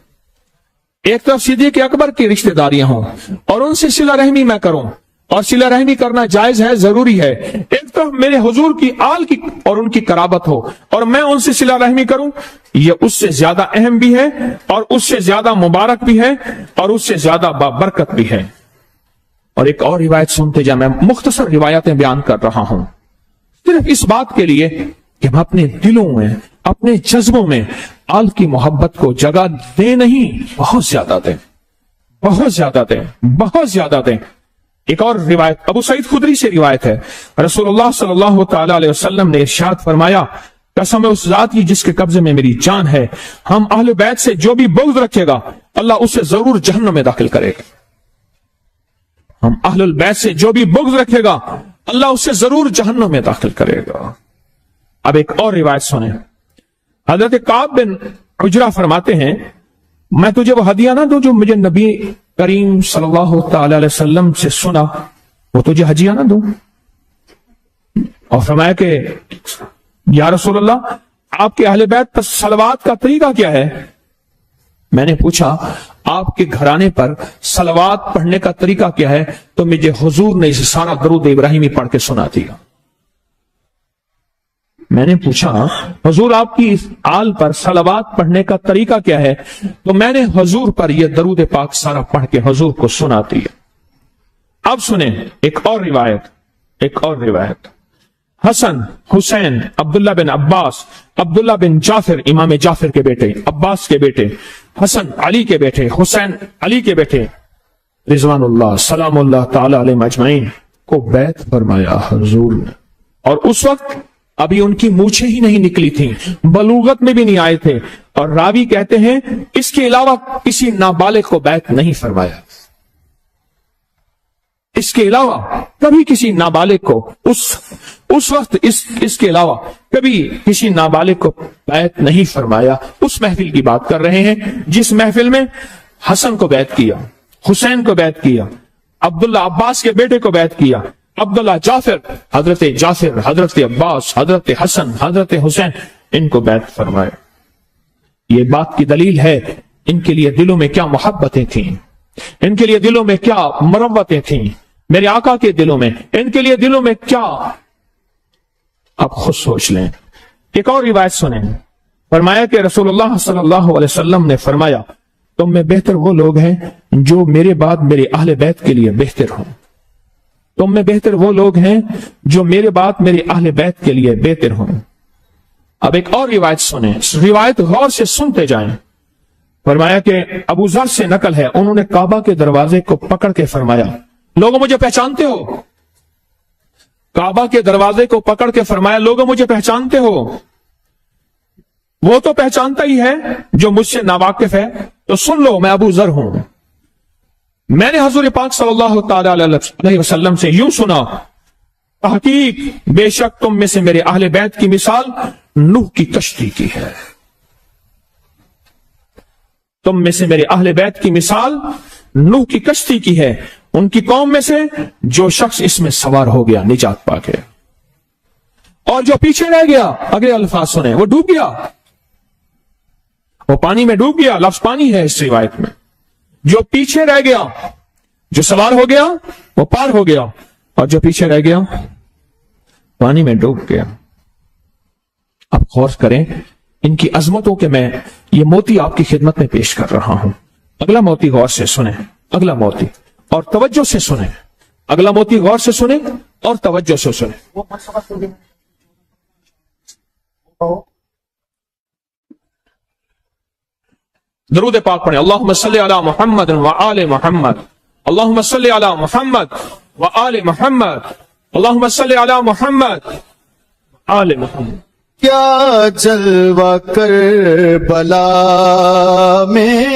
ایک طرف صدیق اکبر کی رشتہ داریاں ہوں اور ان سے صلہ رحمی میں کروں، اور صلہ رحمی کرنا جائز ہے، ضروری ہے. ایک طرف میرے حضور کی آل کی اور ان کی قرابت ہو اور میں ان سے صلہ رحمی کروں، یہ اس سے زیادہ اہم بھی ہے اور اس سے زیادہ مبارک بھی ہے اور اس سے زیادہ بابرکت بھی ہے. اور ایک اور روایت سنتے جائیں. میں مختصر روایتیں بیان کر رہا ہوں صرف اس بات کے لیے کہ ہم اپنے دلوں میں، اپنے جذبوں میں آل کی محبت کو جگہ دیں، نہیں بہت زیادہ دیں، بہت زیادہ دیں، بہت زیادہ دیں. ایک اور روایت ابو سعید خدری سے روایت ہے، رسول اللہ صلی اللہ تعالی علیہ وسلم نے ارشاد فرمایا قسم اس ذات کی جس کے قبضے میں میری جان ہے، ہم اہل بیت سے جو بھی بغض رکھے گا اللہ اسے ضرور جہنم میں داخل کرے گا. ہم اہل البیت سے جو بھی بغض رکھے گا اللہ اسے ضرور جہنم میں داخل کرے گا. اب ایک اور روایت سنیں. حضرت کعب بن عجرہ فرماتے ہیں میں تجھے وہ ہدیہ نہ دوں جو مجھے نبی کریم صلی اللہ تعالی علیہ وسلم سے سنا، وہ تجھے ہدیہ نہ دوں؟ اور فرمایا کہ یا رسول اللہ آپ کے اہل بیت پر صلوات کا طریقہ کیا ہے؟ میں نے پوچھا آپ کے گھرانے پر صلوات پڑھنے کا طریقہ کیا ہے؟ تو مجھے حضور نے اسے سارا درود ابراہیمی پڑھ کے سنا دیا. میں نے پوچھا حضور آپ کی اس آل پر صلوات پڑھنے کا طریقہ کیا ہے؟ تو میں نے حضور پر یہ درود پاک سارا پڑھ کے حضور کو سنا دیا. اب سنیں ایک اور روایت. حسن، حسین، عبداللہ بن عباس، عبداللہ بن جعفر امام جعفر کے بیٹے، عباس کے بیٹے، حسن علی کے بیٹے، حسین علی کے بیٹے رضوان اللہ سلام اللہ تعالی علیہ اجمعین کو بیعت فرمایا حضور نے. اور اس وقت ابھی ان کی مونچھیں ہی نہیں نکلی تھیں، بلوغت میں بھی نہیں آئے تھے. اور راوی کہتے ہیں اس کے علاوہ کسی نابالغ کو بیعت نہیں فرمایا. اس کے علاوہ کبھی کسی نابالغ کو اس وقت اس کے علاوہ کبھی کسی نابالغ کو بیعت نہیں فرمایا. اس محفل کی بات کر رہے ہیں جس محفل میں حسن کو بیعت کیا، حسین کو بیعت کیا، عبداللہ عباس کے بیٹے کو بیعت کیا، عبداللہ جعفر، حضرت عباس، حضرت حسن، حضرت حسین، ان کو بیعت فرمایا. یہ بات کی دلیل ہے ان کے لیے دلوں میں کیا محبتیں تھیں، ان کے لیے دلوں میں کیا مروتیں تھیں. میرے آقا کے دلوں میں، ان کے لیے دلوں میں کیا. اب خود سوچ لیں. ایک اور روایت سنیں. فرمایا کہ رسول اللہ صلی اللہ علیہ وسلم نے فرمایا تم میں بہتر وہ لوگ ہیں جو میرے بعد میرے اہل بیت کے لیے بہتر ہوں. تم میں بہتر وہ لوگ ہیں جو میرے بعد میرے اہل بیت کے لیے بہتر ہوں. اب ایک اور روایت سنیں. روایت غور سے سنتے جائیں. فرمایا کہ ابو ذر سے نقل ہے انہوں نے کعبہ کے دروازے کو پکڑ کے فرمایا لوگوں مجھے پہچانتے ہو؟ کعبہ کے دروازے کو پکڑ کے فرمایا لوگوں مجھے پہچانتے ہو؟ وہ تو پہچانتا ہی ہے جو مجھ سے ناواقف ہے، تو سن لو میں ابو ذر ہوں. میں نے حضور پاک صلی اللہ تعالی علیہ وسلم سے یوں سنا، تحقیق بے شک تم میں سے میرے اہل بیت کی مثال نوح کی کشتی کی ہے. تم میں سے میرے اہل بیت کی مثال نوح کی کشتی کی ہے. ان کی قوم میں سے جو شخص اس میں سوار ہو گیا نجات پا گیا، اور جو پیچھے رہ گیا، اگلے الفاظ سنیں، وہ ڈوب گیا، وہ پانی میں ڈوب گیا. لفظ پانی ہے اس روایت میں. جو پیچھے رہ گیا، جو سوار ہو گیا وہ پار ہو گیا، اور جو پیچھے رہ گیا پانی میں ڈوب گیا. اب غور کریں ان کی عظمتوں کے، میں یہ موتی آپ کی خدمت میں پیش کر رہا ہوں. اگلا موتی غور سے سنیں، اگلا موتی اور توجہ سے سنیں. اگلا موتی غور سے سنیں اور توجہ سے سنیں. درود پاک پڑھیں. اللہم صلی علی محمد وآل محمد. اللہم صلی علی محمد وآل محمد. اللہم صلی علی محمد وآل محمد. کیا جلوہ کربلا میں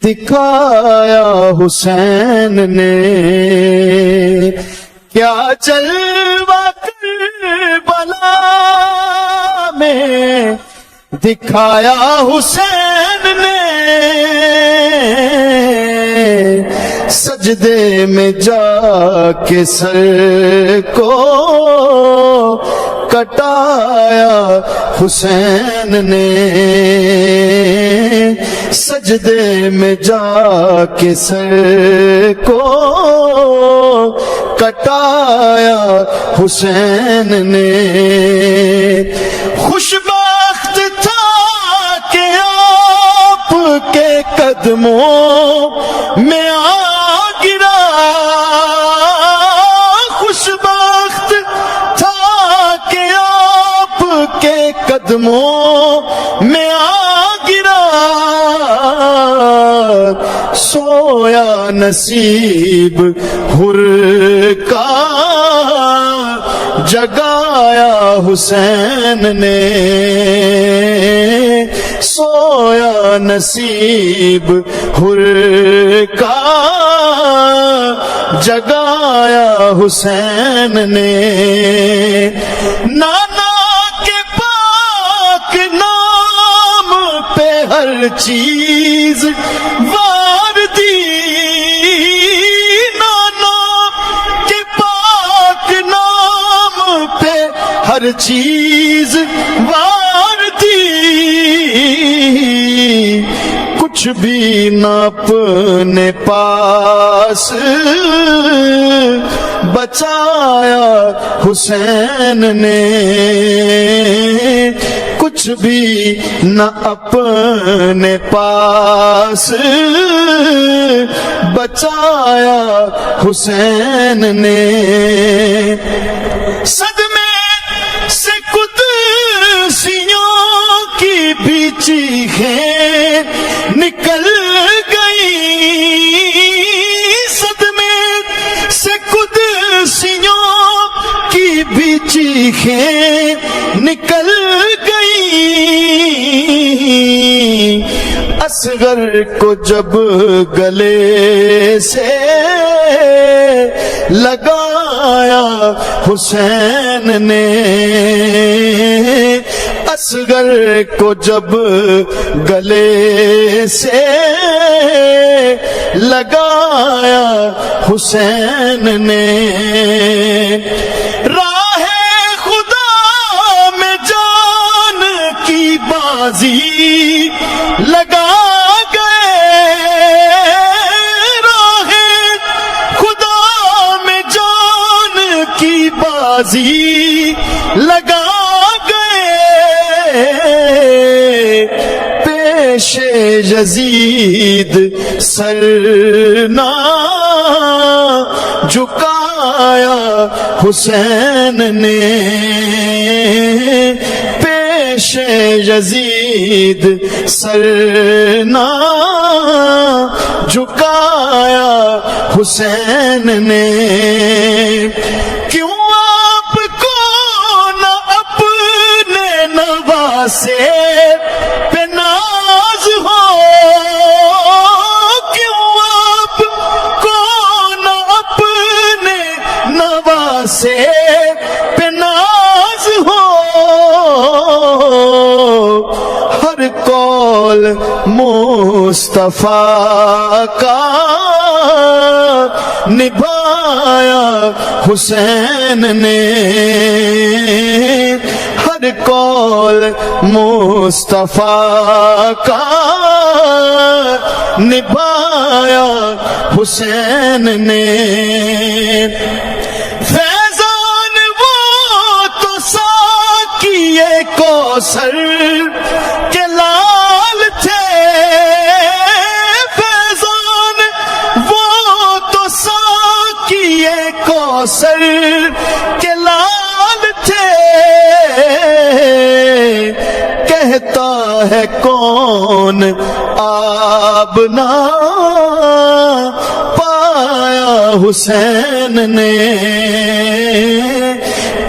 دکھایا حسین نے، کیا جلوہ کربلا میں دکھایا حسین نے، سجدے میں جا کے سر کو کٹایا حسین نے، سجدے میں جا کے سر کو کٹایا حسین نے. خوشبخت تھا کہ آپ کے قدموں میں آ گرا، خوشبخت تھا کہ آپ کے قدموں میں آ گرا، سویا نصیب حر کا جگایا حسین نے، سویا نصیب حر کا جگایا حسین نے. نانا کے پاک نام پہ ہر چیز وار دی، نانا کے پاک نام پہ ہر چیز وار دی، کچھ بھی نہ اپنے پاس بچایا حسین نے، کچھ بھی نہ اپنے پاس بچایا حسین نے. صدمے سے قدسیوں کی بھی چیخیں نکل گئی، صدمے سے قدسیوں کی بھی چیخیں نکل گئی، اصغر کو جب گلے سے لگایا حسین نے، اصغر کو جب گلے سے لگایا حسین نے. راہ خدا میں جان کی بازی لگا گئے، راہ خدا میں جان کی بازی لگا گئے، پیش یزید سر نہ جھکایا حسین نے، پیش یزید سر نہ جھکایا حسین نے. کیوں آپ کو نہ اپنے نواسے پہ ناز ہو، مصطفیٰ کا نبھایا حسین نے، ہر قول مصطفیٰ کا نبھایا حسین نے۔ فیضان وہ تو ساقیے کوثر کے لال تھے، فیضان وہ تو ساقیے کوثر کے لال تھے، کہتا ہے کون آب نہ پایا حسین نے،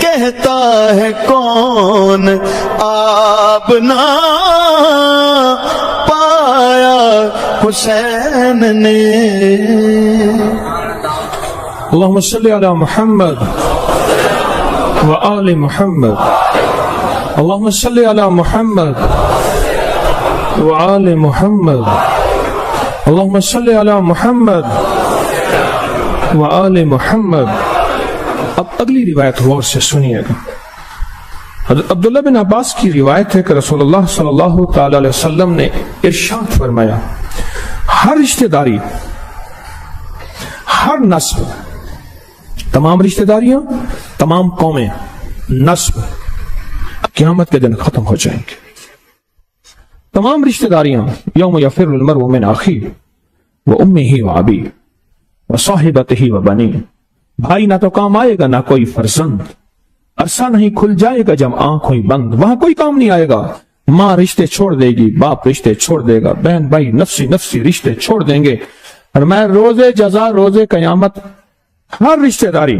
کہتا ہے کون آب نہ پایا حسین نے۔ اللهم صل على محمد وآل محمد، اللهم صل على محمد وآل محمد، اللهم صل على محمد وآل محمد۔ اب اگلی روایت غور سے سنیے گا۔ حضرت عبداللہ بن عباس کی روایت ہے کہ رسول اللہ صلی اللہ تعالی علیہ وسلم نے ارشاد فرمایا، ہر رشتہ داری، ہر نسل، تمام رشتہ داریاں، تمام قومیں، نسل قیامت کے دن ختم ہو جائیں گے۔ تمام رشتہ داریاں، یوم یفر المرء من اخیہ وامہ وابیہ وصاحبتہ وبنیہ، بھائی نہ تو کام آئے گا نہ کوئی فرزند، عرصہ نہیں کھل جائے گا جب آنکھ ہوئی بند، وہاں کوئی کام نہیں آئے گا۔ ماں رشتے چھوڑ دے گی، باپ رشتے چھوڑ دے گا، بہن بھائی نفسی نفسی رشتے چھوڑ دیں گے، اور میں روز جزا، روز قیامت، ہر رشتہ داری،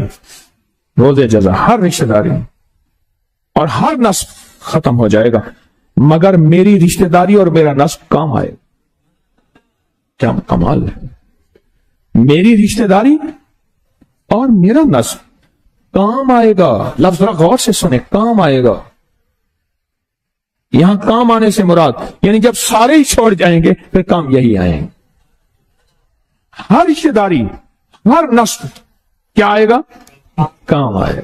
روز جزا، ہر رشتہ داری اور ہر نسب ختم ہو جائے گا مگر میری رشتہ داری اور میرا نسب کام آئے گا۔ کیا کمال ہے! میری رشتہ داری اور میرا نسب کام آئے گا۔ لفظ ذرا غور سے سنیں، کام آئے گا۔ یہاں کام آنے سے مراد یعنی جب سارے ہی چھوڑ جائیں گے پھر کام یہی آئیں گے۔ ہر رشتہ داری، ہر نسب کیا آئے گا؟ کام آئے گا۔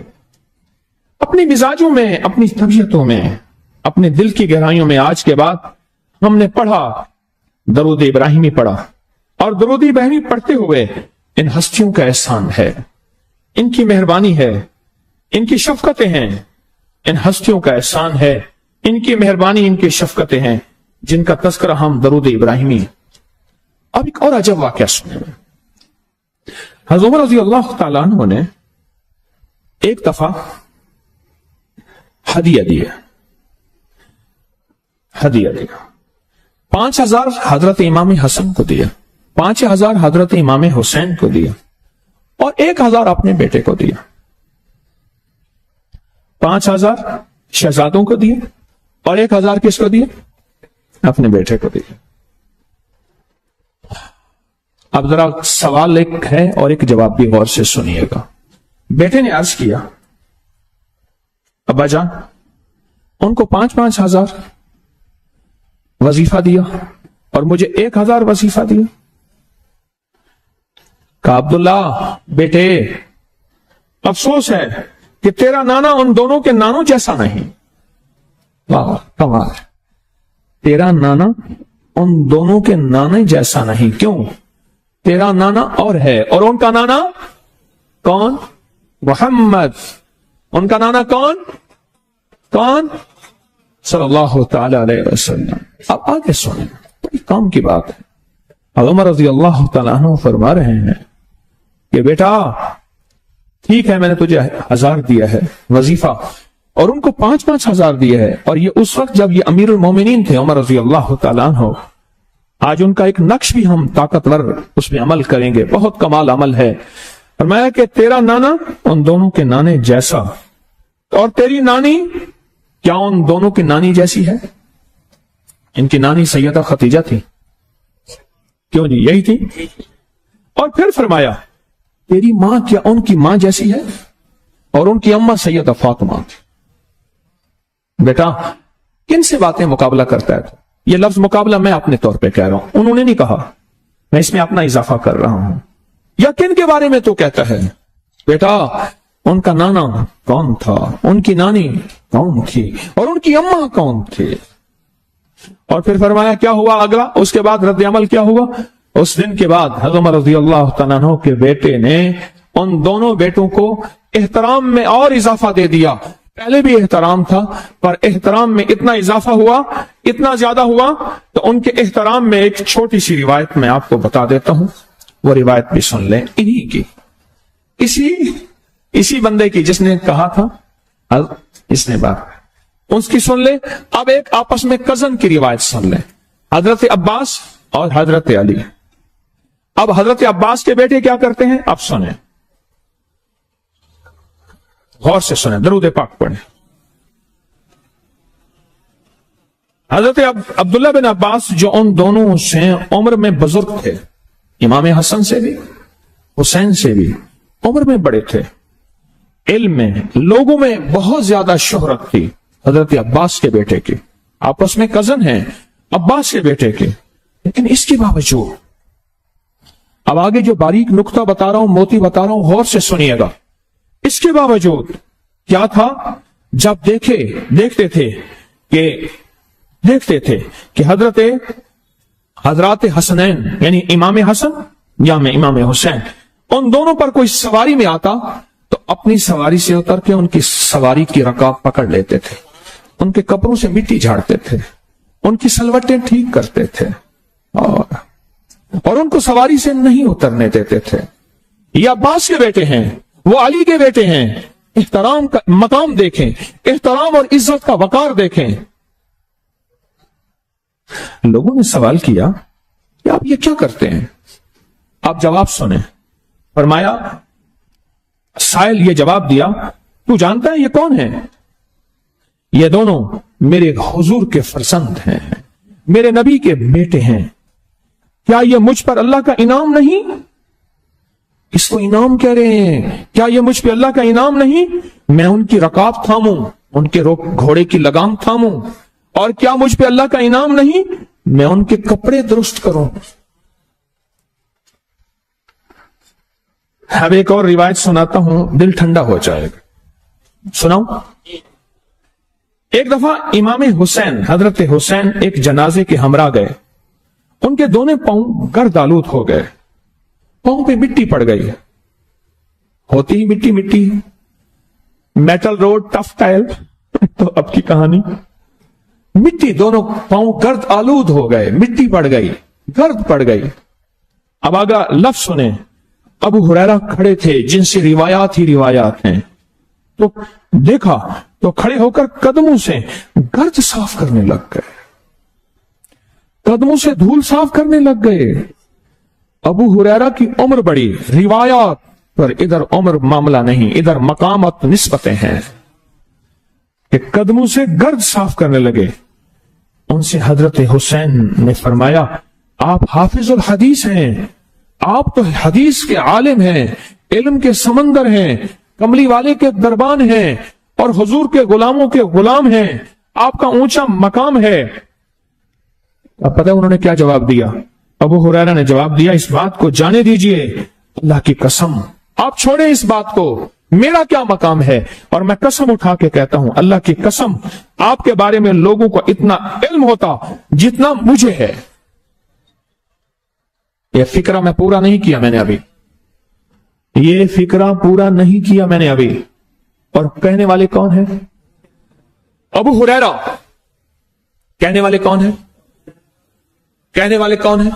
اپنی مزاجوں میں، اپنی طبیعتوں میں، اپنے دل کی گہرائیوں میں آج کے بعد ہم نے پڑھا، درود ابراہیمی پڑھا، اور درود ابراہیمی پڑھتے ہوئے ان ہستیوں کا احسان ہے، ان کی مہربانی ہے، ان کی شفقتیں ہیں، ان ہستیوں کا احسان ہے، ان کی مہربانی، ان کی شفقتیں ہیں جن کا تذکرہ ہم درود ابراہیمی۔ اب ایک اور عجب واقعہ سنیں۔ حضرت عمر رضی اللہ تعالیٰ عنہ نے ایک دفعہ ہدیہ دیا 5,000 حضرت امام حسن کو دیا، 5,000 حضرت امام حسین کو دیا، اور 1,000 اپنے بیٹے کو دیا۔ 5,000 شہزادوں کو دیا اور 1,000 کس کو دیا؟ اپنے بیٹے کو دیا۔ اب ذرا سوال ایک ہے اور ایک جواب بھی غور سے سنیے گا۔ بیٹے نے عرض کیا، ابا جان ان کو 5,000 وظیفہ دیا اور مجھے 1,000 وظیفہ دیا۔ کہا عبداللہ بیٹے، افسوس ہے کہ تیرا نانا ان دونوں کے نانوں جیسا نہیں۔ واہ کمال! تیرا نانا ان دونوں کے نانے جیسا نہیں۔ کیوں؟ تیرا نانا اور ہے، اور ان کا نانا کون؟ محمد۔ ان کا نانا کون صلی اللہ تعالی علیہ وسلم۔ اب آگے سنیں، بڑی کام کی بات ہے۔ عمر رضی اللہ تعالیٰ عنہ فرما رہے ہیں کہ بیٹا ٹھیک ہے، میں نے تجھے 1,000 دیا ہے وظیفہ اور ان کو 5,000 دیا ہے، اور یہ اس وقت جب یہ امیر المومنین تھے عمر رضی اللہ تعالیٰ عنہ۔ آج ان کا ایک نقش بھی ہم طاقتور اس میں عمل کریں گے، بہت کمال عمل ہے۔ فرمایا کہ تیرا نانا ان دونوں کے نانے جیسا، اور تیری نانی کیا ان دونوں کی نانی جیسی ہے؟ ان کی نانی سیدہ خدیجہ تھی، کیوں جی یہی تھی؟ اور پھر فرمایا تیری ماں کیا ان کی ماں جیسی ہے؟ اور ان کی اماں سیدہ فاطمہ تھی۔ بیٹا کن سے باتیں مقابلہ کرتا ہے تو؟ یہ لفظ مقابلہ میں اپنے طور پہ کہہ رہا ہوں، انہوں نے نہیں کہا، میں اس میں اپنا اضافہ کر رہا ہوں۔ یا کن کے بارے میں تو کہتا ہے، بیٹا ان کا نانا کون تھا، ان کی نانی کون تھی، اور ان کی اماں کون تھی۔ اور پھر فرمایا کیا ہوا اگلا، اس کے بعد رد عمل کیا ہوا۔ اس دن کے بعد حضرت عمر رضی اللہ تعالیٰ عنہ کے بیٹے نے ان دونوں بیٹوں کو احترام میں اور اضافہ دے دیا۔ پہلے بھی احترام تھا، پر احترام میں اتنا اضافہ ہوا، اتنا زیادہ ہوا، تو ان کے احترام میں ایک چھوٹی سی روایت میں آپ کو بتا دیتا ہوں، وہ روایت بھی سن لیں، انہی کی، اسی بندے کی جس نے کہا تھا اس نے بات، اس کی سن لیں۔ اب ایک آپس میں کزن کی روایت سن لیں، حضرت عباس اور حضرت علی۔ اب حضرت عباس کے بیٹے کیا کرتے ہیں، اب سنیں، غور سے سنیں، درود پاک پڑھیں۔ حضرت عبداللہ بن عباس جو ان دونوں سے عمر میں بزرگ تھے، امام حسن سے بھی حسین سے بھی عمر میں بڑے تھے، علم میں لوگوں میں بہت زیادہ شہرت تھی حضرت عباس کے بیٹے کی، آپس میں کزن ہیں عباس کے بیٹے کے، لیکن اس کے باوجود اب آگے جو باریک نقطہ بتا رہا ہوں، موتی بتا رہا ہوں، غور سے سنیے گا۔ اس کے باوجود کیا تھا، جب دیکھتے تھے کہ حضرات حسنین یعنی امام حسن یا میں امام حسین ان دونوں پر کوئی سواری میں آتا تو اپنی سواری سے اتر کے ان کی سواری کی رکاب پکڑ لیتے تھے، ان کے کپڑوں سے مٹی جھاڑتے تھے، ان کی سلوٹیں ٹھیک کرتے تھے، اور ان کو سواری سے نہیں اترنے دیتے تھے۔ یہ عباس کے بیٹے ہیں، وہ علی کے بیٹے ہیں، احترام کا مقام دیکھیں، احترام اور عزت کا وقار دیکھیں۔ لوگوں نے سوال کیا کہ آپ یہ کیا کرتے ہیں، آپ جواب سنیں۔ فرمایا، سائل یہ جواب دیا، تو جانتا ہے یہ کون ہے؟ یہ دونوں میرے حضور کے فرزند ہیں، میرے نبی کے بیٹے ہیں، کیا یہ مجھ پر اللہ کا انعام نہیں؟ اس کو انعام کہہ رہے ہیں، کیا یہ مجھ پہ اللہ کا انعام نہیں؟ میں ان کی رکاب تھاموں، ان کے گھوڑے کی لگام تھاموں، اور کیا مجھ پہ اللہ کا انعام نہیں؟ میں ان کے کپڑے درست کروں۔ اب ایک اور روایت سناتا ہوں، دل ٹھنڈا ہو جائے گا، سناؤں۔ ایک دفعہ امام حسین حضرت حسین ایک جنازے کے ہمراہ گئے، ان کے دونوں پاؤں گرد آلود ہو گئے، پاؤں پہ مٹی پڑ گئی، ہوتی ہی مٹی، میٹل روڈ ٹف ٹائل، تو اب کی کہانی، مٹی، دونوں پاؤں گرد آلود ہو گئے، مٹی پڑ گئی، گرد پڑ گئی۔ اب آگا لفظ سنیں، ابو ہریرہ کھڑے تھے جن سے روایات ہی روایات ہیں، تو دیکھا تو کھڑے ہو کر قدموں سے گرد صاف کرنے لگ گئے، قدموں سے دھول صاف کرنے لگ گئے۔ ابو ہریرہ کی عمر بڑی، روایات پر ادھر عمر معاملہ نہیں، ادھر مقامات نسبتیں ہیں، کہ قدموں سے گرد صاف کرنے لگے۔ ان سے حضرت حسین نے فرمایا، آپ حافظ الحدیث ہیں، آپ تو حدیث کے عالم ہیں، علم کے سمندر ہیں، کملی والے کے دربان ہیں، اور حضور کے غلاموں کے غلام ہیں، آپ کا اونچا مقام ہے۔ اب پتہ انہوں نے کیا جواب دیا؟ ابو ہریرہ نے جواب دیا، اس بات کو جانے دیجئے، اللہ کی قسم آپ چھوڑیں اس بات کو، میرا کیا مقام ہے، اور میں قسم اٹھا کے کہتا ہوں، اللہ کی قسم آپ کے بارے میں لوگوں کو اتنا علم ہوتا جتنا مجھے ہے۔ یہ فکرہ میں پورا نہیں کیا میں نے ابھی، یہ فکرہ پورا نہیں کیا میں نے ابھی، اور کہنے والے کون ہیں؟ ابو ہریرہ۔ کہنے والے کون ہیں؟ کہنے والے کون ہیں؟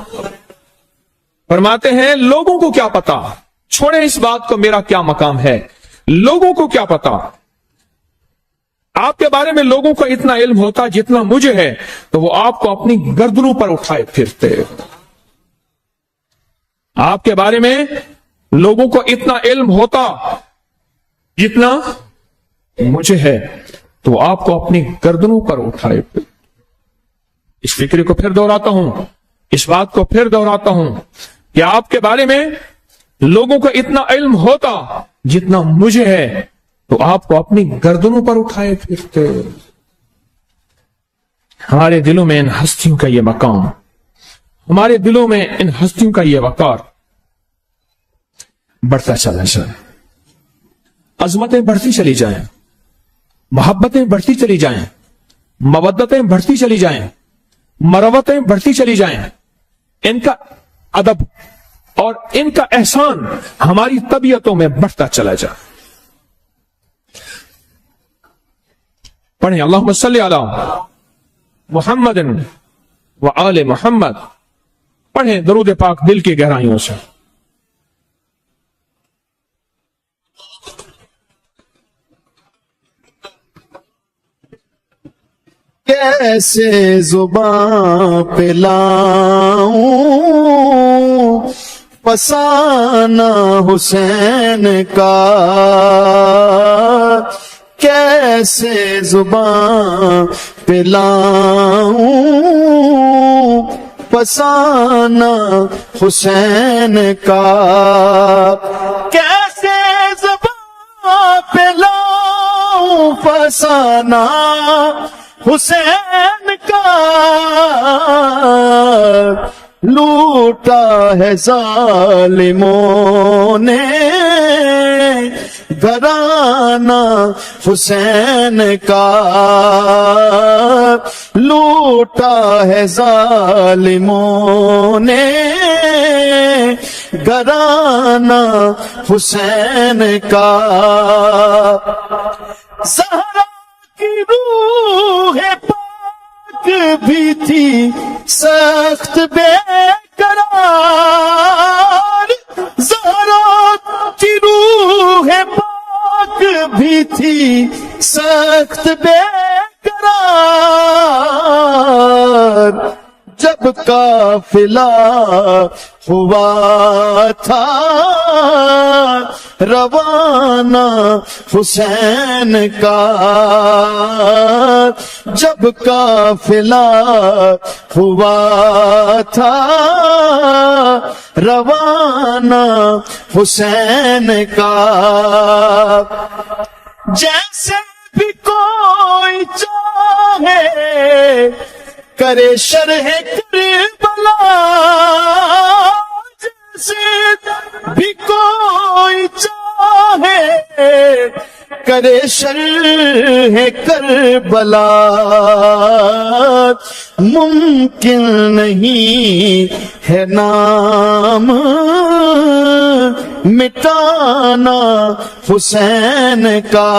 فرماتے ہیں لوگوں کو کیا پتا، چھوڑیں اس بات کو میرا کیا مقام ہے، لوگوں کو کیا پتا، آپ کے بارے میں لوگوں کو اتنا علم ہوتا جتنا مجھے ہے تو وہ آپ کو اپنی گردنوں پر اٹھائے پھرتے، آپ کے بارے میں لوگوں کو اتنا علم ہوتا جتنا مجھے ہے تو وہ آپ کو اپنی گردنوں پر اٹھائے پھرتے۔ اس فکر کو پھر دہراتا ہوں، اس بات کو پھر دہراتا ہوں کہ آپ کے بارے میں لوگوں کو اتنا علم ہوتا جتنا مجھے ہے تو آپ کو اپنی گردنوں پر اٹھائے پھرتے۔ ہمارے دلوں میں ان ہستیوں کا یہ مقام، ہمارے دلوں میں ان ہستیوں کا یہ وقار بڑھتا چلا جائے، عظمتیں بڑھتی چلی جائیں، محبتیں بڑھتی چلی جائیں، مودتیں بڑھتی چلی جائیں، مروتیں بڑھتی چلی جائیں، ان کا ادب اور ان کا احسان ہماری طبیعتوں میں بڑھتا چلا جائے۔ پڑھیں اللہم صلی علی محمد و آل محمد، پڑھیں درود پاک دل کی گہرائیوں سے۔ کیسے زباں پہ لاؤں فسانہ حسین کا، کیسے زباں پہ لاؤں فسانہ حسین کا، کیسے زباں پہ لاؤں فسانہ حسین کا، لوٹا ہے ظالموں نے گھرانہ حسین کا، لوٹا ہے ظالموں نے گھرانہ حسین کا، زہرا کی روح پاک بھی تھی سخت بے قرار، زہرا کی روح پاک بھی تھی سخت بے قرار، جب قافلہ ہوا تھا روانہ حسین کا، جب قافلہ ہوا تھا روانہ حسین کا، جیسے بھی کوئی چاہے کرے شرح کربلا، جیسے بھی کوئی چاہے کرے شرح کربلا، ممکن نہیں ہے نام مٹانا حسین کا،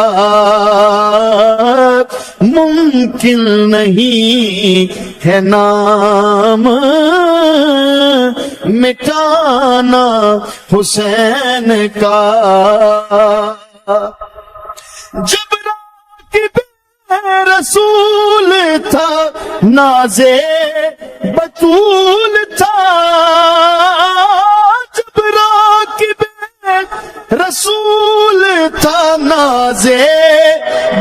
ممکن نہیں ہے نام مٹانا حسین کا، جب راکب رسول تھا نازے بطول تھا، جب راکب رسول تھا نازے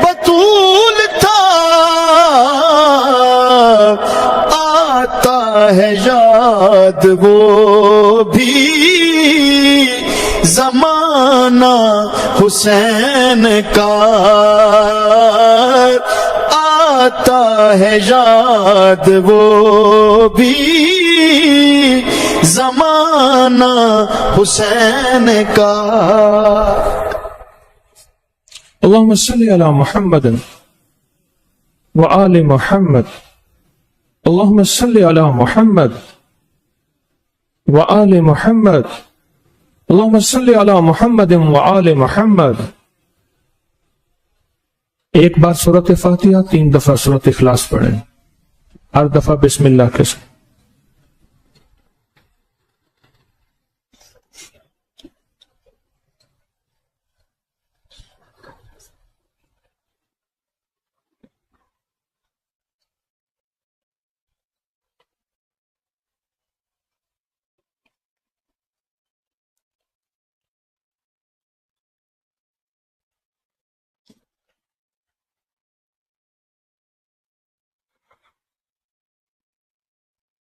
بطول تھا، آتا ہے یاد وہ بھی زمانہ حسین کا، آتا ہے یاد وہ بھی زمانہ حسین کا۔ اللہم صلی علی محمد و آل محمد، اللہم صلی علی محمد و آل محمد، اللہم صلی علی محمد و آل محمد۔ ایک بار سورۃ فاتحہ، 3 دفعہ سورۃ اخلاص پڑھیں، ہر دفعہ بسم اللہ کے ساتھ۔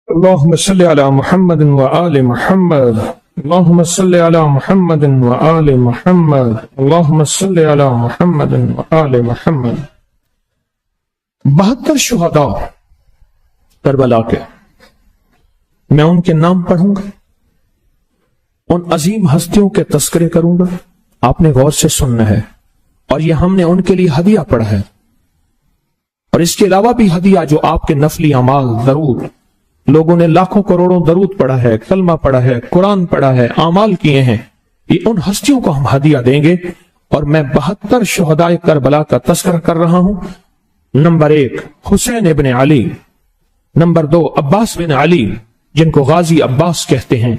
اللہم صلی علی محمد و آل محمد، اللہم صلی علی محمد و آل محمد، اللہم صلی علی محمد و آل محمد۔ 72 شہداء کربلا کے، میں ان کے نام پڑھوں گا، ان عظیم ہستیوں کے تذکرے کروں گا. آپ نے غور سے سننا ہے، اور یہ ہم نے ان کے لیے ہدیہ پڑھا ہے، اور اس کے علاوہ بھی ہدیہ جو آپ کے نفلی اعمال، درود، لوگوں نے لاکھوں کروڑوں درود پڑھا ہے، کلمہ پڑھا ہے، قرآن پڑھا ہے، اعمال کیے ہیں، یہ ان ہستیوں کو ہم ہدیہ دیں گے. اور میں 72 شہدائے کربلا کا تذکرہ کر رہا ہوں. نمبر 1 حسین ابن علی، نمبر 2 عباس بن علی جن کو غازی عباس کہتے ہیں،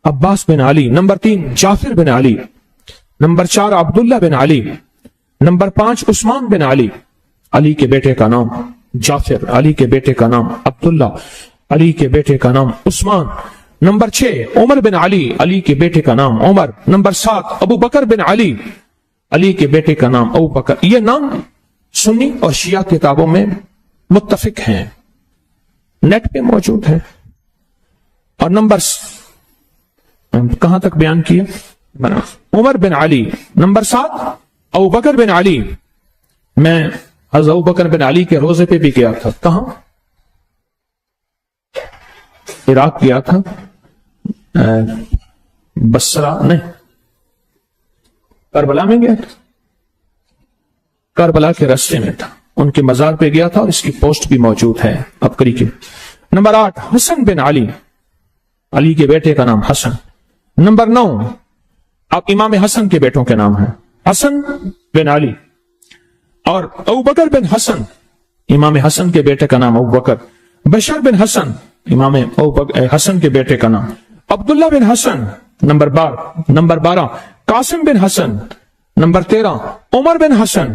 عباس بن علی. نمبر 3 جعفر بن علی. نمبر 4 عبداللہ بن علی. نمبر 5 عثمان بن علی، علی کے بیٹے کا نام جعفر، علی کے بیٹے کا نام عبداللہ، علی کے بیٹے کا نام عثمان. نمبر 6 عمر بن علی، علی کے بیٹے کا نام عمر. نمبر 7 ابو بکر بن علی، علی کے بیٹے کا نام ابو بکر. یہ نام سنی اور شیعہ کتابوں میں متفق ہیں، نیٹ پہ موجود ہیں. اور نمبر کہاں تک بیان کیا؟ عمر بن علی. نمبر 7 ابو بکر بن علی. میں حضرت ابو بکر بن علی کے روزے پہ بھی گیا تھا. کہاں؟ عراق گیا تھا، بصرہ نہیں، کربلا میں گیا تھا، کربلا کے راستے میں تھا، ان کے مزار پہ گیا تھا، اور اس کی پوسٹ بھی موجود ہے اب کری کے. نمبر 8 حسن بن علی، علی کے بیٹے کا نام حسن. نمبر 9 اب امام حسن کے بیٹوں کے نام ہیں، حسن بن علی. اور ابو بکر بن حسن، امام حسن کے بیٹے کا نام ابو بکر. بشر بن حسن، امام حسن کے بیٹے کا نام. عبداللہ بن حسن. نمبر 12 قاسم بن حسن. نمبر 13 عمر بن حسن.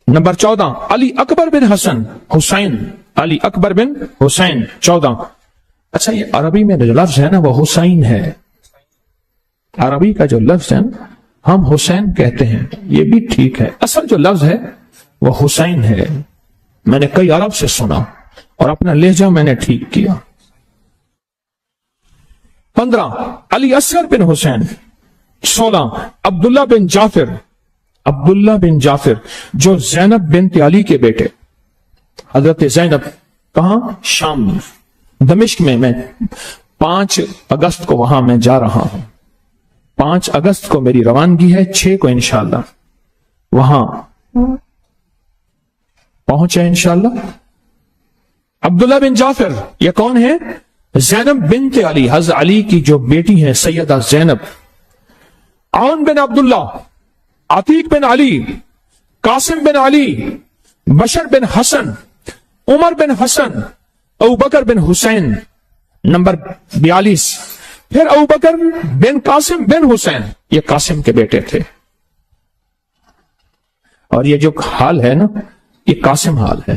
نمبر 14 علی اکبر بن حسن حسین، علی اکبر بن حسین 14. اچھا یہ عربی میں جو لفظ ہے نا وہ حسین ہے، عربی کا جو لفظ ہے نا ہم حسین کہتے ہیں، یہ بھی ٹھیک ہے، اصل جو لفظ ہے وہ حسین ہے. میں نے کئی عرب سے سنا اور اپنا لہجہ میں نے ٹھیک کیا. 15 علی اصغر بن حسین. 16 عبداللہ بن جعفر، عبداللہ بن جعفر جو زینب بنت علی کے بیٹے، حضرت زینب. کہاں؟ شام میں، دمشق میں. میں 5 اگست کو وہاں میں جا رہا ہوں، 5 اگست کو میری روانگی ہے، 6 کو انشاءاللہ وہاں پہنچے انشاءاللہ. عبداللہ بن جعفر یہ کون ہے؟ زینب بنت علی، حضرت علی کی جو بیٹی ہیں سیدہ زینب. عون بن عبداللہ، عتیق بن علی، قاسم بن علی، بشر بن حسن، عمر بن حسن، ابو بکر بن حسین. نمبر 42 پھر ابو بکر بن قاسم بن حسین، یہ قاسم کے بیٹے تھے. اور یہ جو حال ہے نا یہ قاسم حال ہے.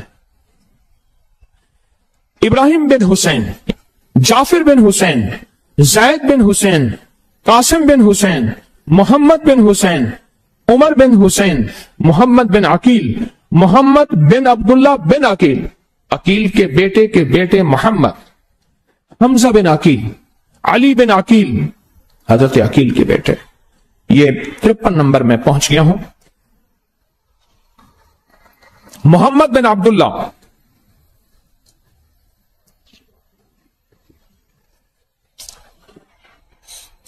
ابراہیم بن حسین، جعفر بن حسین، زید بن حسین، قاسم بن حسین، محمد بن حسین، عمر بن حسین، محمد بن عقیل، محمد بن عبداللہ بن عقیل، عقیل کے بیٹے محمد، حمزہ بن عقیل، علی بن عقیل، حضرت عقیل کے بیٹے. یہ 53 نمبر میں پہنچ گیا ہوں. محمد بن عبداللہ،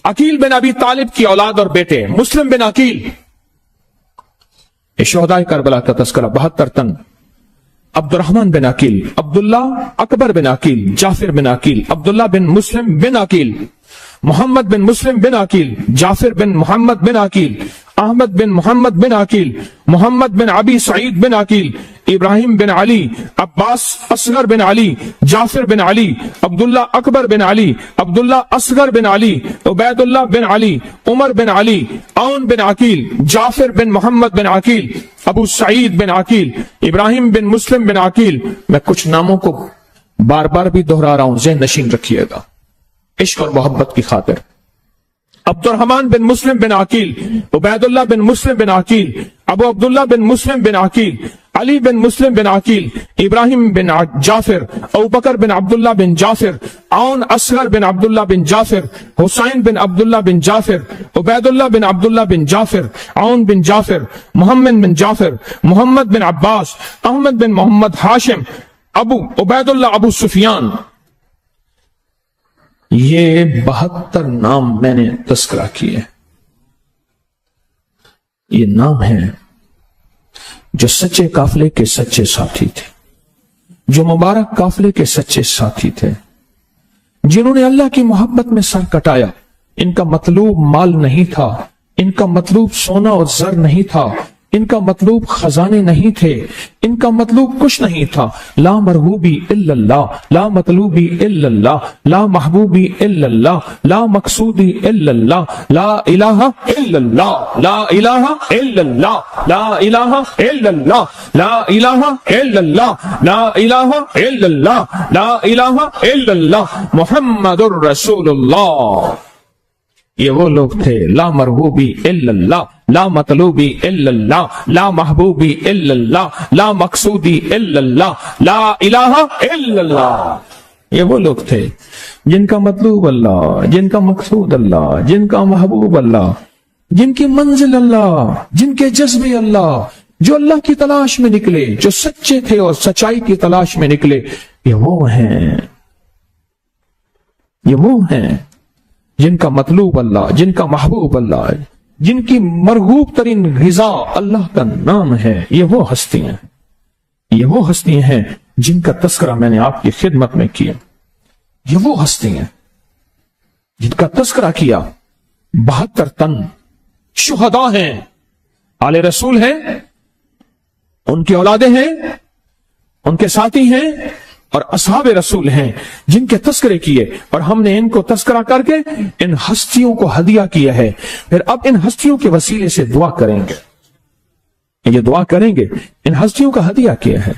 عقیل بن ابی طالب کی اولاد اور بیٹے، مسلم بن عقیل. شہدائے کربلا کا تذکرہ 72 تن. عبد الرحمن بن عقیل، عبداللہ اکبر بن عقیل، جعفر بن عقیل، عبداللہ بن مسلم بن عقیل، محمد بن مسلم بن عقیل، جعفر بن محمد بن عقیل، احمد بن محمد بن عقیل، محمد بن ابی سعید بن عقیل، ابراہیم بن علی، عباس اصغر بن علی، جعفر بن علی، عبداللہ اکبر بن علی، عبداللہ اصغر بن علی، عبید اللہ بن علی، عمر بن علی، عون بن عقیل، جعفر بن محمد بن عقیل، ابو سعید بن عقیل، ابراہیم بن مسلم بن عقیل. میں کچھ ناموں کو بار بار بھی دہرا رہا ہوں، ذہن نشین رکھیے گا عشق اور محبت کی خاطر. عبد الرحمن بن مسلم بن عقیل، عبید اللہ بن مسلم بن عقیل، ابو عبداللہ بن مسلم بن عقیل، علی بن مسلم بن عقیل، ابراہیم بن جعفر، ابو بکر بن عبداللہ بن جعفر، عون اصغر بن عبداللہ بن جعفر، حسین بن عبداللہ بن جعفر، عبید اللہ بن عبداللہ بن جعفر، عون بن جعفر، محمد بن جعفر، محمد بن عباس، احمد بن محمد ہاشم، ابو عبیداللہ ابو سفیان، یہ 72 نام میں نے تذکرہ کیے. یہ نام ہیں جو سچے قافلے کے سچے ساتھی تھے، جو مبارک قافلے کے سچے ساتھی تھے، جنہوں نے اللہ کی محبت میں سر کٹایا. ان کا مطلوب مال نہیں تھا، ان کا مطلوب سونا اور زر نہیں تھا، ان کا مطلوب خزانے نہیں تھے، ان کا مطلوب کچھ نہیں تھا. لا مرغوبی الا اللہ، لا مطلوبی الا اللہ، لا محبوبی الا اللہ، لا مقصودی الا اللہ، لا الہ الا اللہ، لا الہ الا اللہ، لا الہ الا اللہ، لا الہ الا اللہ، لا الہ الا اللہ، لا الہ الا اللہ، محمد الرسول اللہ. یہ وہ لوگ تھے. لا مرغوبی الا اللہ، لا مطلوبی الا اللہ، لا محبوبی الا اللہ، لا مقصودی الا اللہ، لا الہ الا اللہ. یہ وہ لوگ تھے جن کا مطلوب اللہ، جن کا مقصود اللہ، جن کا محبوب اللہ، جن کی منزل اللہ، جن کے جذبے اللہ، جو اللہ کی تلاش میں نکلے، جو سچے تھے اور سچائی کی تلاش میں نکلے. یہ وہ ہیں، یہ وہ ہیں جن کا مطلوب اللہ، جن کا محبوب اللہ، جن کی مرغوب ترین غذا اللہ کا نام ہے. یہ وہ ہستیاں ہیں، یہ وہ ہستیاں ہیں جن کا تذکرہ میں نے آپ کی خدمت میں کیا. یہ وہ ہستیاں جن کا تذکرہ کیا. 72 تن شہداء ہیں، آل رسول ہیں، ان کی اولادیں ہیں، ان کے ساتھی ہیں اور اصحاب رسول ہیں جن کے تذکرے کیے، اور ہم نے ان کو تذکرہ کر کے ان ہستیوں کو ہدیہ کیا ہے. پھر اب ان ہستیوں کے وسیلے سے دعا کریں گے. یہ دعا کریں گے، ان ہستیوں کا ہدیہ کیا ہے.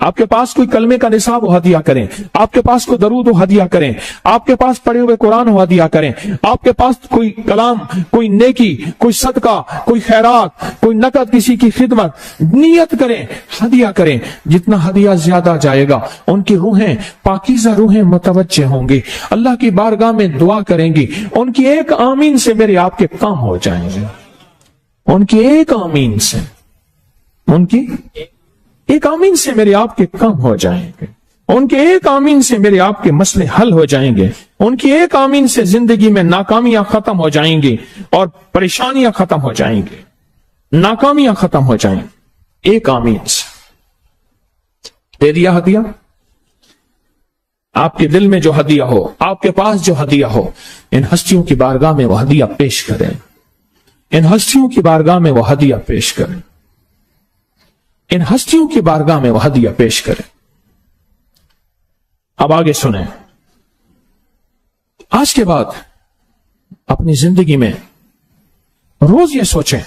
آپ کے پاس کوئی کلمے کا نصاب ہو ہدیہ کریں، آپ کے پاس کوئی درود ہو ہدیہ کریں، آپ کے پاس پڑھے ہوئے قرآن ہو ہدیہ کریں، آپ کے پاس کوئی کلام، کوئی نیکی، کوئی صدقہ، کوئی خیرات، کوئی نقد کسی کی خدمت، نیت کریں، ہدیہ کریں. جتنا ہدیہ زیادہ جائے گا ان کی روحیں، پاکیزہ روحیں متوجہ ہوں گی، اللہ کی بارگاہ میں دعا کریں گی. ان کی ایک آمین سے میرے آپ کے کام ہو جائیں گے. ان کی ایک آمین سے، ان کی ایک آمین سے میرے آپ کے کام ہو جائیں گے. ان کے ایک آمین سے میرے آپ کے مسئلے حل ہو جائیں گے. ان کی ایک آمین سے زندگی میں ناکامیاں ختم ہو جائیں گی اور پریشانیاں ختم ہو جائیں گی، ناکامیاں ختم ہو جائیں گی. ایک آمین سے دے دیا ہدیہ. آپ کے دل میں جو ہدیہ ہو، آپ کے پاس جو ہدیہ ہو، ان ہستیوں کی بارگاہ میں وہ ہدیہ پیش کریں. ان ہستیوں کی بارگاہ میں وہ ہدیہ پیش کریں. ان ہستیوں کی بارگاہ میں وہ ہدیہ پیش کریں. اب آگے سنیں. آج کے بعد اپنی زندگی میں روز یہ سوچیں،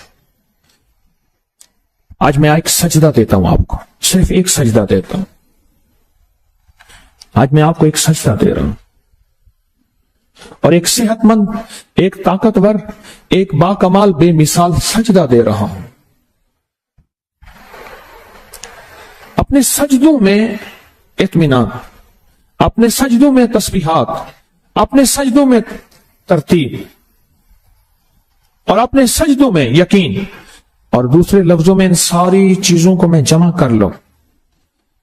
آج میں ایک سجدہ دیتا ہوں آپ کو، صرف ایک سجدہ دیتا ہوں. آج میں آپ کو ایک سجدہ دے رہا ہوں اور ایک صحت مند، ایک طاقتور، ایک باکمال، بے مثال سجدہ دے رہا ہوں. اپنے سجدوں میں اطمینان، اپنے سجدوں میں تسبیحات، اپنے سجدوں میں ترتیب، اور اپنے سجدوں میں یقین، اور دوسرے لفظوں میں ان ساری چیزوں کو میں جمع کر لوں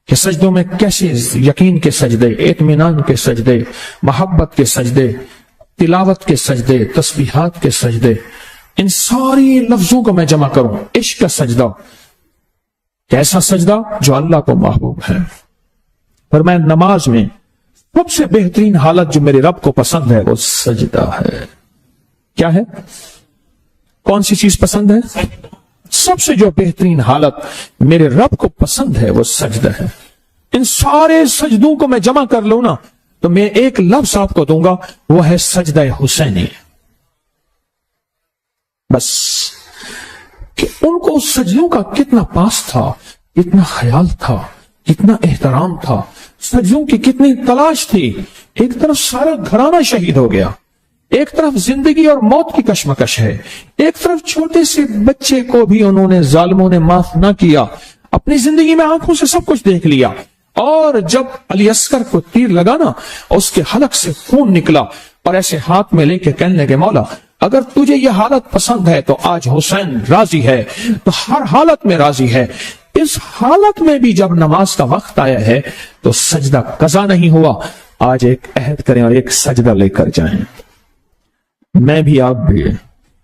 کہ سجدوں میں کیسے یقین کے سجدے، اطمینان کے سجدے، محبت کے سجدے، تلاوت کے سجدے، تسبیحات کے سجدے، ان ساری لفظوں کو میں جمع کروں. عشق کا سجدہ، کیسا سجدہ جو اللہ کو محبوب ہے. پر میں نماز میں سب سے بہترین حالت جو میرے رب کو پسند ہے وہ سجدہ ہے. کیا ہے؟ کون سی چیز پسند ہے؟ سب سے جو بہترین حالت میرے رب کو پسند ہے وہ سجدہ ہے. ان سارے سجدوں کو میں جمع کر لوں نا تو میں ایک لفظ آپ کو دوں گا، وہ ہے سجدہ حسینی. بس کہ ان کو اس سجدوں کا کتنا پاس تھا، کتنا خیال تھا، کتنا احترام تھا، سجدوں کی کتنی تلاش تھی. ایک طرف سارا گھرانہ شہید ہو گیا، ایک طرف زندگی اور موت کی کشمکش ہے، ایک طرف چھوٹے سے بچے کو بھی انہوں نے، ظالموں نے معاف نہ کیا. اپنی زندگی میں آنکھوں سے سب کچھ دیکھ لیا، اور جب علی اصغر کو تیر لگا نا، اس کے حلق سے خون نکلا اور ایسے ہاتھ میں لے کے کہنے لگے، مولا اگر تجھے یہ حالت پسند ہے تو آج حسین راضی ہے، تو ہر حالت میں راضی ہے. اس حالت میں بھی جب نماز کا وقت آیا ہے تو سجدہ قضا نہیں ہوا. آج ایک عہد کریں اور ایک سجدہ لے کر جائیں. میں بھی آپ بھی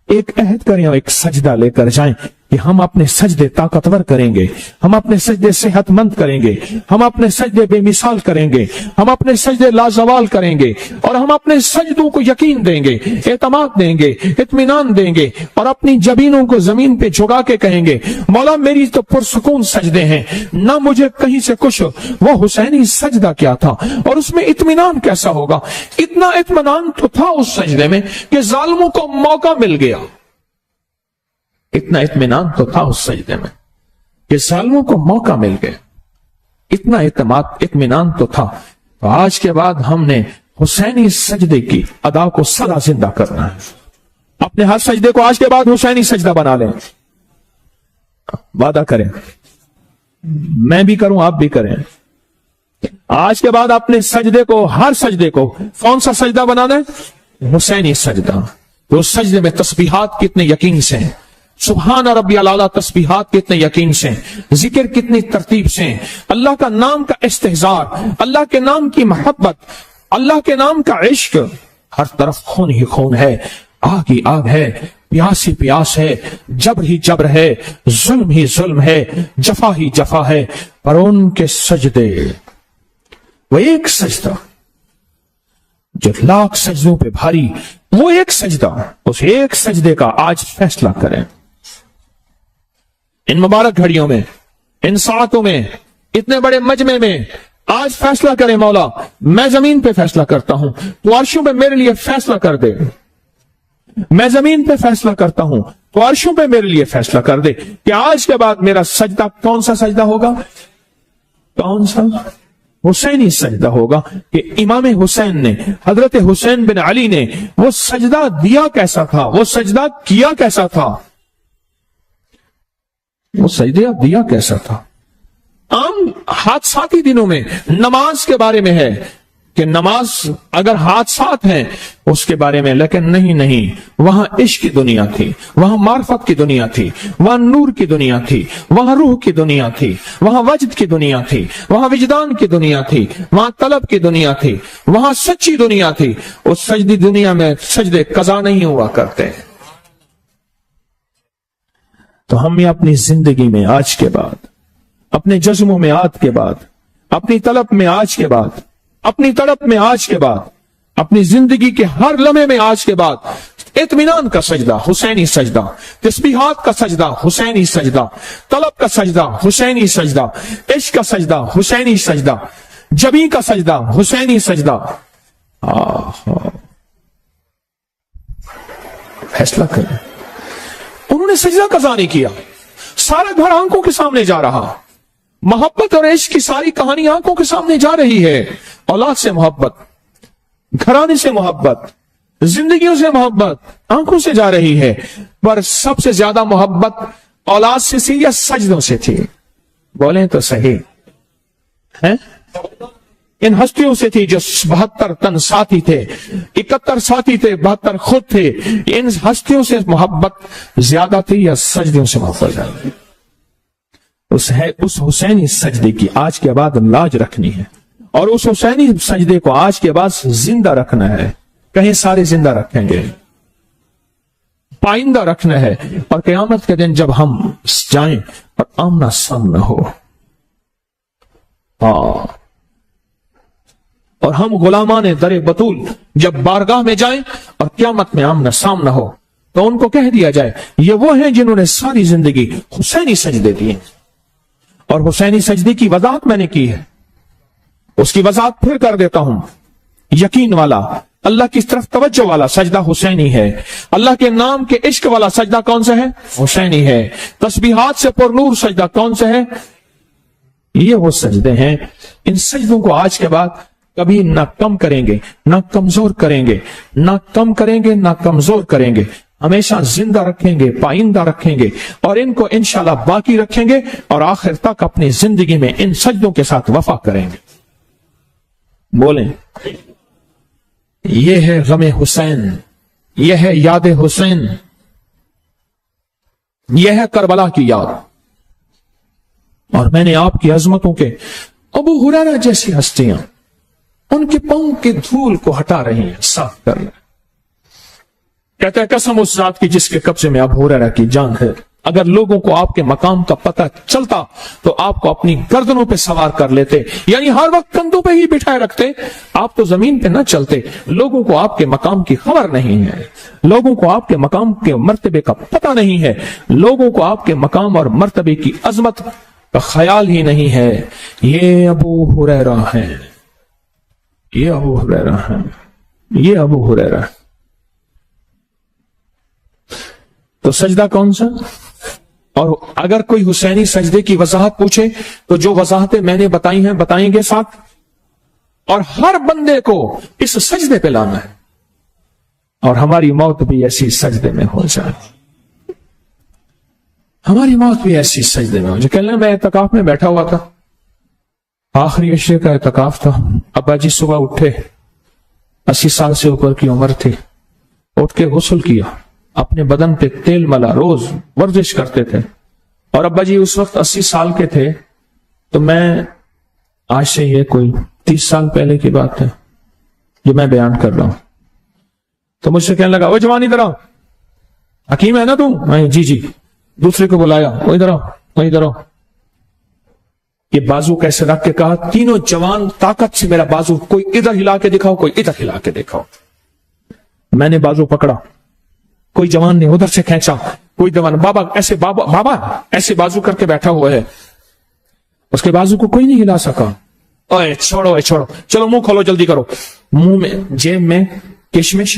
ایک عہد کریں اور ایک سجدہ لے کر جائیں کہ ہم اپنے سجدے طاقتور کریں گے, ہم اپنے سجدے صحت مند کریں گے, ہم اپنے سجدے بے مثال کریں گے, ہم اپنے سجدے لازوال کریں گے, اور ہم اپنے سجدوں کو یقین دیں گے, اعتماد دیں گے, اطمینان دیں گے, اور اپنی جبینوں کو زمین پہ جھکا کے کہیں گے مولا میری تو پرسکون سجدے ہیں, نہ مجھے کہیں سے کچھ. وہ حسینی سجدہ کیا تھا اور اس میں اطمینان کیسا ہوگا. اتنا اطمینان تو تھا اس سجدے میں کہ ظالموں کو موقع مل گیا. اتنا اطمینان تو تھا اس سجدے میں کہ ظالموں کو موقع مل گیا. اتنا اطمینان تو تھا. تو آج کے بعد ہم نے حسینی سجدے کی ادا کو سدا زندہ کرنا ہے. اپنے ہر سجدے کو آج کے بعد حسینی سجدہ بنا لیں. وعدہ کریں, میں بھی کروں آپ بھی کریں. آج کے بعد اپنے سجدے کو, ہر سجدے کو کون سا سجدہ بنانا ہے؟ حسینی سجدہ. تو اس سجدے میں تسبیحات کتنے یقین سے ہیں, سبحان ربی الاعلیٰ تسبیحات کتنے یقین سے, ذکر کتنی ترتیب سے, اللہ کا نام کا استحضار, اللہ کے نام کی محبت, اللہ کے نام کا عشق. ہر طرف خون ہی خون ہے, آگ ہی آگ ہے, پیاس ہی پیاس ہے, جبر ہی جبر ہے, ظلم ہی ظلم ہے, جفا ہی جفا ہے. پر ان کے سجدے, وہ ایک سجدہ جو لاکھ سجدوں پہ بھاری, وہ ایک سجدہ, اس ایک سجدے کا آج فیصلہ کریں. ان مبارک گھڑیوں میں, ان ساعتوں میں, اتنے بڑے مجمع میں آج فیصلہ کریں مولا میں زمین پہ فیصلہ کرتا ہوں, تو عرشوں پہ میرے لیے فیصلہ کر دے. میں زمین پہ فیصلہ کرتا ہوں تو عرشوں پہ میرے لیے فیصلہ کر دے کہ آج کے بعد میرا سجدہ کون سا سجدہ ہوگا؟ کون سا؟ حسینی سجدہ ہوگا. کہ امام حسین نے, حضرت حسین بن علی نے وہ سجدہ دیا کیسا تھا, وہ سجدہ کیا کیسا تھا, وہ سجدہ دیا کیسا تھا. عام حادثاتی دنوں میں نماز کے بارے میں ہے کہ نماز اگر حادثات ہیں اس کے بارے میں, لیکن نہیں, وہاں عشق کی دنیا تھی, وہاں معرفت کی دنیا تھی, وہاں نور کی دنیا تھی, وہاں روح کی دنیا تھی, وہاں وجد کی دنیا تھی, وہاں وجدان کی دنیا تھی, وہاں طلب کی دنیا تھی, وہاں سچی دنیا تھی. اس سجدی دنیا میں سجدے قضا نہیں ہوا کرتے. تو ہم اپنی زندگی میں آج کے بعد, اپنے جذبوں میں آج کے بعد, اپنی طلب میں آج کے بعد, اپنی تڑپ میں آج کے بعد, اپنی زندگی کے ہر لمحے میں آج کے بعد اطمینان کا سجدہ حسینی سجدہ, تسبیحات کا سجدہ حسینی سجدہ, طلب کا سجدہ حسینی سجدہ, عشق کا سجدہ حسینی سجدہ, جبی کا سجدہ حسینی سجدہ. فیصلہ کریں. انہوں نے سجدہ قضا نہیں کیا, سارا گھر آنکھوں کے سامنے جا رہا, محبت اور عشق کی ساری کہانی آنکھوں کے سامنے جا رہی ہے. اولاد سے محبت, گھرانے سے محبت, زندگیوں سے محبت آنکھوں سے جا رہی ہے, پر سب سے زیادہ محبت اولاد سے تھی یا سجدوں سے تھی؟ بولیں تو صحیح ہے. ان ہستیوں سے تھی جو 72 تن ساتھی تھے, 71 ساتھی تھے, 72 خود تھے. ان ہستیوں سے محبت زیادہ تھی یا سجدوں سے محبت زیادہ تھی؟ اس حسینی سجدے کی آج کے بعد لاج رکھنی ہے, اور اس حسینی سجدے کو آج کے بعد زندہ رکھنا ہے. کہیں سارے زندہ رکھیں گے, پائندہ رکھنا ہے. اور قیامت کے دن جب ہم جائیں اور آمنا سامنا ہو, اور ہم غلامان در بطول جب بارگاہ میں جائیں اور قیامت میں آمنا سامنا ہو, تو ان کو کہہ دیا جائے یہ وہ ہیں جنہوں نے ساری زندگی حسینی سجدے دیے. اور حسینی سجدے کی وضاحت میں نے کی ہے, اس کی وضاحت پھر کر دیتا ہوں. یقین والا, اللہ کی طرف توجہ والا سجدہ حسینی ہے. اللہ کے نام کے عشق والا سجدہ کون سا ہے؟ حسینی ہے. تسبیحات سے پر نور سجدہ کون سا ہے؟ یہ وہ سجدے ہیں. ان سجدوں کو آج کے بعد کبھی نہ کم کریں گے, نہ کمزور کریں گے, نہ کم کریں گے, نہ کمزور کریں گے. ہمیشہ زندہ رکھیں گے, پائندہ رکھیں گے, اور ان کو انشاءاللہ باقی رکھیں گے, اور آخر تک اپنی زندگی میں ان سجدوں کے ساتھ وفا کریں گے. بولیں, یہ ہے غم حسین, یہ ہے یاد حسین, یہ ہے کربلا کی یاد. اور میں نے آپ کی عظمتوں کے ابو ہریرہ جیسی ہستیاں ان کے پاؤں کے دھول کو ہٹا رہی ہیں، صاف کر رہی ہیں۔ کہتا ہے قسم اس ذات کی جس کے قبضے میں ابو ہریرہ کی جان ہے، اگر لوگوں کو آپ کے مقام کا پتہ چلتا تو آپ کو اپنی گردنوں پہ سوار کر لیتے، یعنی ہر وقت کندھوں پہ ہی بٹھائے رکھتے، آپ تو زمین پہ نہ چلتے۔ لوگوں کو آپ کے مقام کی خبر نہیں ہے، لوگوں کو آپ کے مقام کے مرتبے کا پتہ نہیں ہے، لوگوں کو آپ کے مقام اور مرتبے کی عظمت کا خیال ہی نہیں ہے۔ یہ ابو ہریرہ ہے، یہ ابو ہریرہ ہے، یہ ابو ہریرہ ہے۔ تو سجدہ کون سا؟ اور اگر کوئی حسینی سجدے کی وضاحت پوچھے تو جو وضاحتیں میں نے بتائی ہیں بتائیں گے ساتھ، اور ہر بندے کو اس سجدے پہ لانا ہے، اور ہماری موت بھی ایسی سجدے میں ہو جائے، ہماری موت بھی ایسی سجدے میں ہو جائے۔ کہنا میں اعتکاف میں بیٹھا ہوا تھا، آخری عشرے کا اعتکاف تھا، ابا جی صبح اٹھے، 80 سال سے اوپر کی عمر تھی، اٹھ کے غسل کیا، اپنے بدن پہ تیل ملا، روز ورزش کرتے تھے، اور ابا جی اس وقت 80 سال کے تھے، تو میں آج سے یہ کوئی 30 سال پہلے کی بات ہے جو میں بیان کر رہا ہوں، تو مجھ سے کہنے لگا، وہ جوان ادھر آؤ، حکیم ہے نا تم؟ میں جی جی، دوسرے کو بلایا، وہ ادھر آؤ، وہ ادھر آؤ، یہ بازو کیسے رکھ کے کہا، تینوں جوان طاقت سے میرا بازو، کوئی ادھر ہلا کے دکھاؤ، کوئی ادھر ہلا کے دکھاؤ۔ میں نے بازو پکڑا، کوئی جوان نے ادھر سے کھینچا، کوئی جوان بابا ایسے بازو کر کے بیٹھا ہوا ہے، اس کے بازو کو کوئی نہیں ہلا سکا۔ اوے چھوڑو، اے چھوڑو، چلو منہ کھولو، جلدی کرو۔ منہ میں، جیب میں کشمش،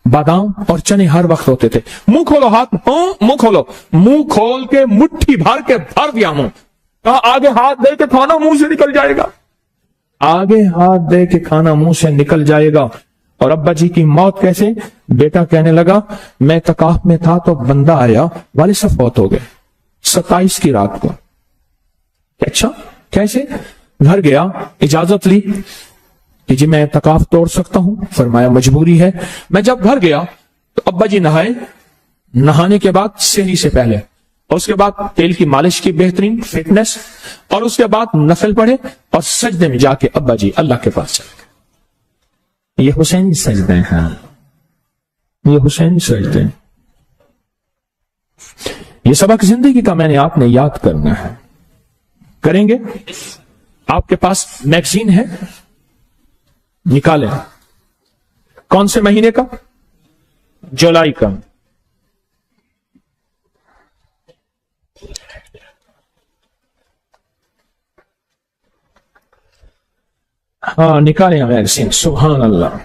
بادام اور چنے ہر وقت ہوتے تھے۔ منہ کھولو، ہاتھ، منہ کھولو، منہ کھول کے مٹھی بھر دیا منہ، کہا آگے ہاتھ دے کے کھانا منہ سے نکل جائے گا، آگے ہاتھ دے کے کھانا منہ سے نکل جائے گا۔ اور ابا جی کی موت کیسے؟ بیٹا کہنے لگا، میں اعتکاف میں تھا تو بندہ آیا، والد صاحب فوت ہو گئے 27 کی رات کو۔ اچھا کیسے؟ گھر گیا، اجازت لی کہ جی میں اعتکاف توڑ سکتا ہوں، فرمایا مجبوری ہے۔ میں جب گھر گیا تو ابا جی نہائے، نہانے کے بعد سحری سے پہلے، اور اس کے بعد تیل کی مالش کی بہترین فٹنس، اور اس کے بعد نفل پڑھے، اور سجدے میں جا کے ابا جی اللہ کے پاس چلے گئے۔ یہ حسینی سجدے ہیں، یہ حسینی سجدے ہیں۔ یہ سبق زندگی کا میں نے آپ نے یاد کرنا ہے، کریں گے؟ آپ کے پاس میگزین ہے، نکالیں۔ کون سے مہینے کا؟ جولائی کا۔ ہاں نکالیں میگزین، سبحان اللہ۔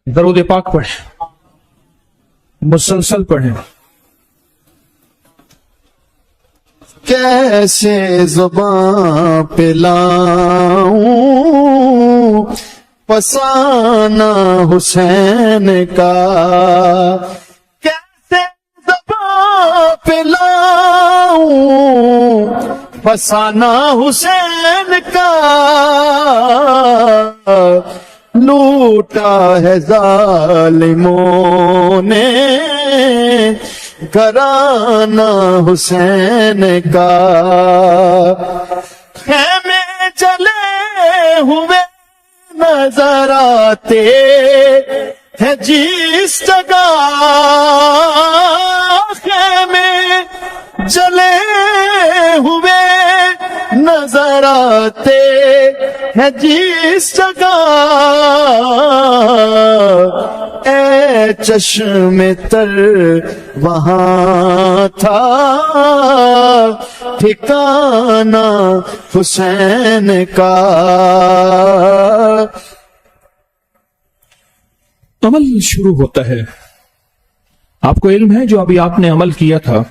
درود پاک پڑھیں، مسلسل پڑھیں۔ کیسے زباں پہ لاؤں فسانہ حسین کا، کیسے زباں پہ لاؤں فسانہ حسین کا، لوٹا ہے ظالموں نے گھرانہ حسین کا، خیمے جلے ہوئے نظر آتے ہیں جس جگہ، خیمے جلے ہوئے نظر آتے ہیں جس جگہ، اے چشم تر وہاں تھا ٹھکانہ حسین کا۔ عمل شروع ہوتا ہے، آپ کو علم ہے جو ابھی آپ نے عمل کیا تھا،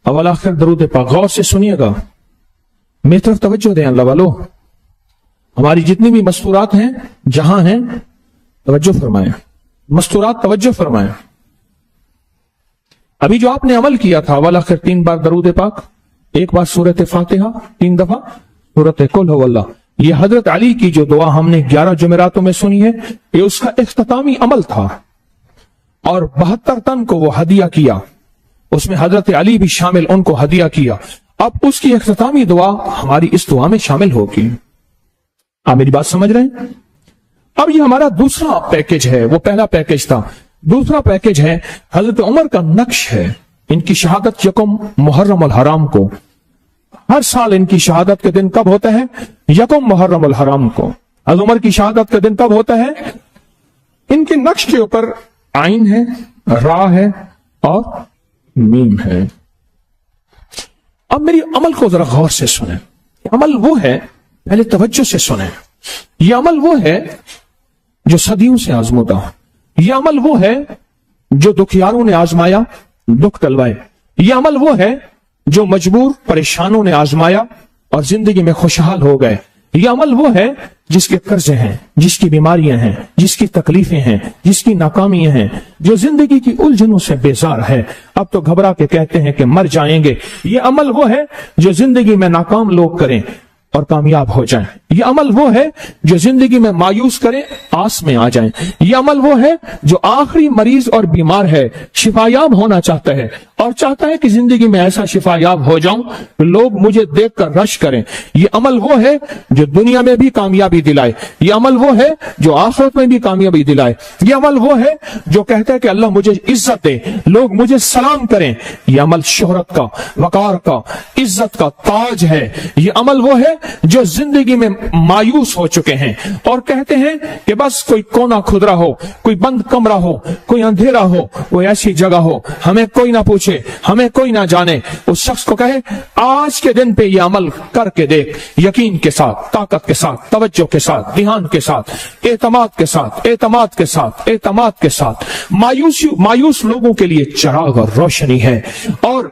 اول آخر درود پاک، غور سے سنیے گا، میری طرف توجہ دیں اللہ والو، ہماری جتنی بھی مستورات ہیں جہاں ہیں توجہ فرمائیں، مستورات توجہ فرمائیں۔ ابھی جو آپ نے عمل کیا تھا، اول آخر 3 بار درود پاک، 1 بار سورت فاتحہ، 3 دفعہ سورت قل هو اللہ، یہ حضرت علی کی جو دعا ہم نے 11 جمعراتوں میں سنی ہے، یہ اس کا اختتامی عمل تھا، اور 72 تن کو وہ ہدیہ کیا، اس میں حضرت علی بھی شامل، ان کو ہدیہ کیا۔ اب اس کی اختتامی دعا ہماری اس دعا میں شامل ہوگی۔ آپ میری بات سمجھ رہے ہیں؟ اب یہ ہمارا دوسرا پیکج ہے، وہ پہلا پیکج تھا، دوسرا پیکج ہے حضرت عمر کا نقش ہے۔ ان کی شہادت 1 محرم الحرام کو، ہر سال ان کی شہادت کے دن کب ہوتا ہے؟ 1 محرم الحرام کو۔ حضرت عمر کی شہادت کا دن کب ہوتا ہے؟ ان کے نقش کے اوپر عین ہے، را ہے اور میم ہے۔ اب میری عمل کو ذرا غور سے سنیں۔ عمل وہ ہے، پہلے توجہ سے سنیں، یہ عمل وہ ہے جو صدیوں سے آزمودہ، یہ عمل وہ ہے جو دکھیاروں نے آزمایا، دکھ ٹلوائے، یہ عمل وہ ہے جو مجبور پریشانوں نے آزمایا اور زندگی میں خوشحال ہو گئے، یہ عمل وہ ہے جس کے قرضے ہیں، جس کی بیماریاں ہیں، جس کی تکلیفیں ہیں، جس کی ناکامیاں ہیں، جو زندگی کی الجھنوں سے بیزار ہے، اب تو گھبرا کے کہتے ہیں کہ مر جائیں گے، یہ عمل وہ ہے جو زندگی میں ناکام لوگ کریں اور کامیاب ہو جائیں، یہ عمل وہ ہے جو زندگی میں مایوس کریں، آس میں آ جائیں، یہ عمل وہ ہے جو آخری مریض اور بیمار ہے، شفایاب ہونا چاہتا ہے اور چاہتا ہے کہ زندگی میں ایسا شفایاب ہو جاؤں کہ لوگ مجھے دیکھ کر رش کریں، یہ عمل وہ ہے جو دنیا میں بھی کامیابی دلائے، یہ عمل وہ ہے جو آخرت میں بھی کامیابی دلائے، یہ عمل وہ ہے جو کہتا ہے کہ اللہ مجھے عزت دے، لوگ مجھے سلام کریں، یہ عمل شہرت کا، وقار کا، عزت کا تاج ہے، یہ عمل وہ ہے جو زندگی میں مایوس ہو چکے ہیں اور کہتے ہیں کہ بس کوئی کونا کھدرا ہو، کوئی بند کمرہ ہو، کوئی اندھیرا ہو، کوئی ایسی جگہ ہو ہمیں کوئی نہ پوچھے، ہمیں کوئی نہ جانے، اس شخص کو کہے آج کے دن پہ یہ عمل کر کے دیکھ، یقین کے ساتھ، طاقت کے ساتھ، توجہ کے ساتھ، دھیان کے ساتھ، اعتماد کے ساتھ، اعتماد کے ساتھ، اعتماد کے ساتھ۔ مایوس لوگوں کے لیے چراغ اور روشنی ہے، اور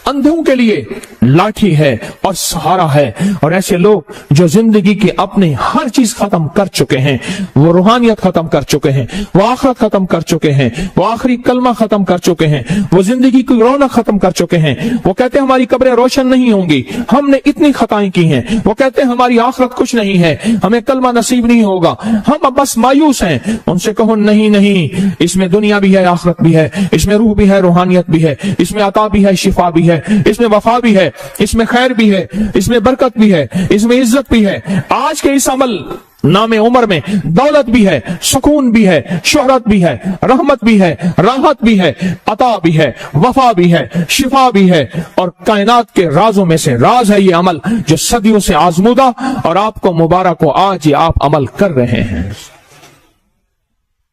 اندھوں کے لیے لاٹھی ہے اور سہارا ہے، اور ایسے لوگ جو زندگی کی اپنے ہر چیز ختم کر چکے ہیں، وہ روحانیت ختم کر چکے ہیں، وہ آخرت ختم کر چکے ہیں، وہ آخری کلمہ ختم کر چکے ہیں، وہ زندگی کی رونق ختم کر چکے ہیں، وہ کہتے ہیں ہماری قبریں روشن نہیں ہوں گی، ہم نے اتنی خطائیں کی ہیں، وہ کہتے ہیں ہماری آخرت کچھ نہیں ہے، ہمیں کلمہ نصیب نہیں ہوگا، ہم اب بس مایوس ہیں۔ ان سے کہو نہیں، اس میں دنیا بھی ہے، آخرت بھی ہے، اس میں روح بھی ہے، روحانیت بھی ہے، اس میں عطا بھی ہے، شفا بھی ہے، اس میں وفا بھی ہے، اس میں خیر بھی ہے، اس میں برکت بھی ہے، اس میں عزت بھی ہے۔ آج کے اس عمل نام عمر میں دولت بھی ہے، سکون بھی ہے، شہرت بھی ہے، رحمت بھی ہے، راحت بھی ہے، عطا بھی ہے، وفا بھی ہے، شفا بھی ہے، اور کائنات کے رازوں میں سے راز ہے یہ عمل جو صدیوں سے آزمودہ، اور آپ کو مبارک ہو آج یہ آپ عمل کر رہے ہیں۔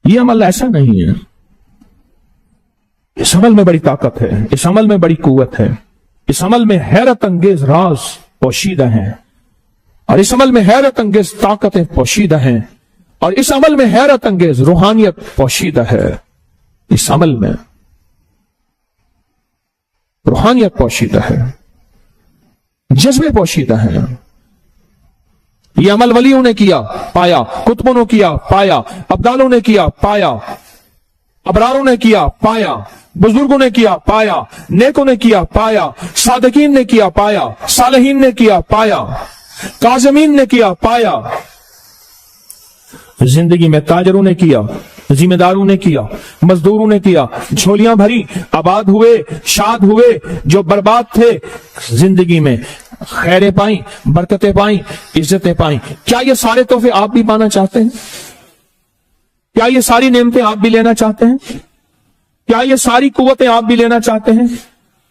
یہ عمل ایسا نہیں ہے، اس عمل میں بڑی طاقت ہے، اس عمل میں بڑی قوت ہے، اس عمل میں حیرت انگیز راز پوشیدہ ہیں، اور اس عمل میں حیرت انگیز طاقتیں پوشیدہ ہیں، اور اس عمل میں حیرت انگیز روحانیت پوشیدہ ہے، اس عمل میں روحانیت پوشیدہ ہے، جذبے پوشیدہ ہیں۔ یہ عمل ولیوں نے کیا، پایا، کتبوں نے کیا، پایا، ابدالوں نے کیا، پایا، ابراروں نے کیا، پایا، بزرگوں نے کیا، پایا، نیکوں نے کیا، پایا، صادقین نے کیا، پایا، صالحین نے کیا، پایا، کاظمین نے کیا، پایا۔ زندگی میں تاجروں نے کیا، ذمہ داروں نے کیا، مزدوروں نے کیا، جھولیاں بھری، آباد ہوئے، شاد ہوئے، جو برباد تھے زندگی میں خیریں پائیں، برکتیں پائیں، عزتیں پائیں۔ کیا یہ سارے تحفے آپ بھی پانا چاہتے ہیں؟ کیا یہ ساری نعمتیں آپ بھی لینا چاہتے ہیں؟ کیا یہ ساری قوتیں آپ بھی لینا چاہتے ہیں؟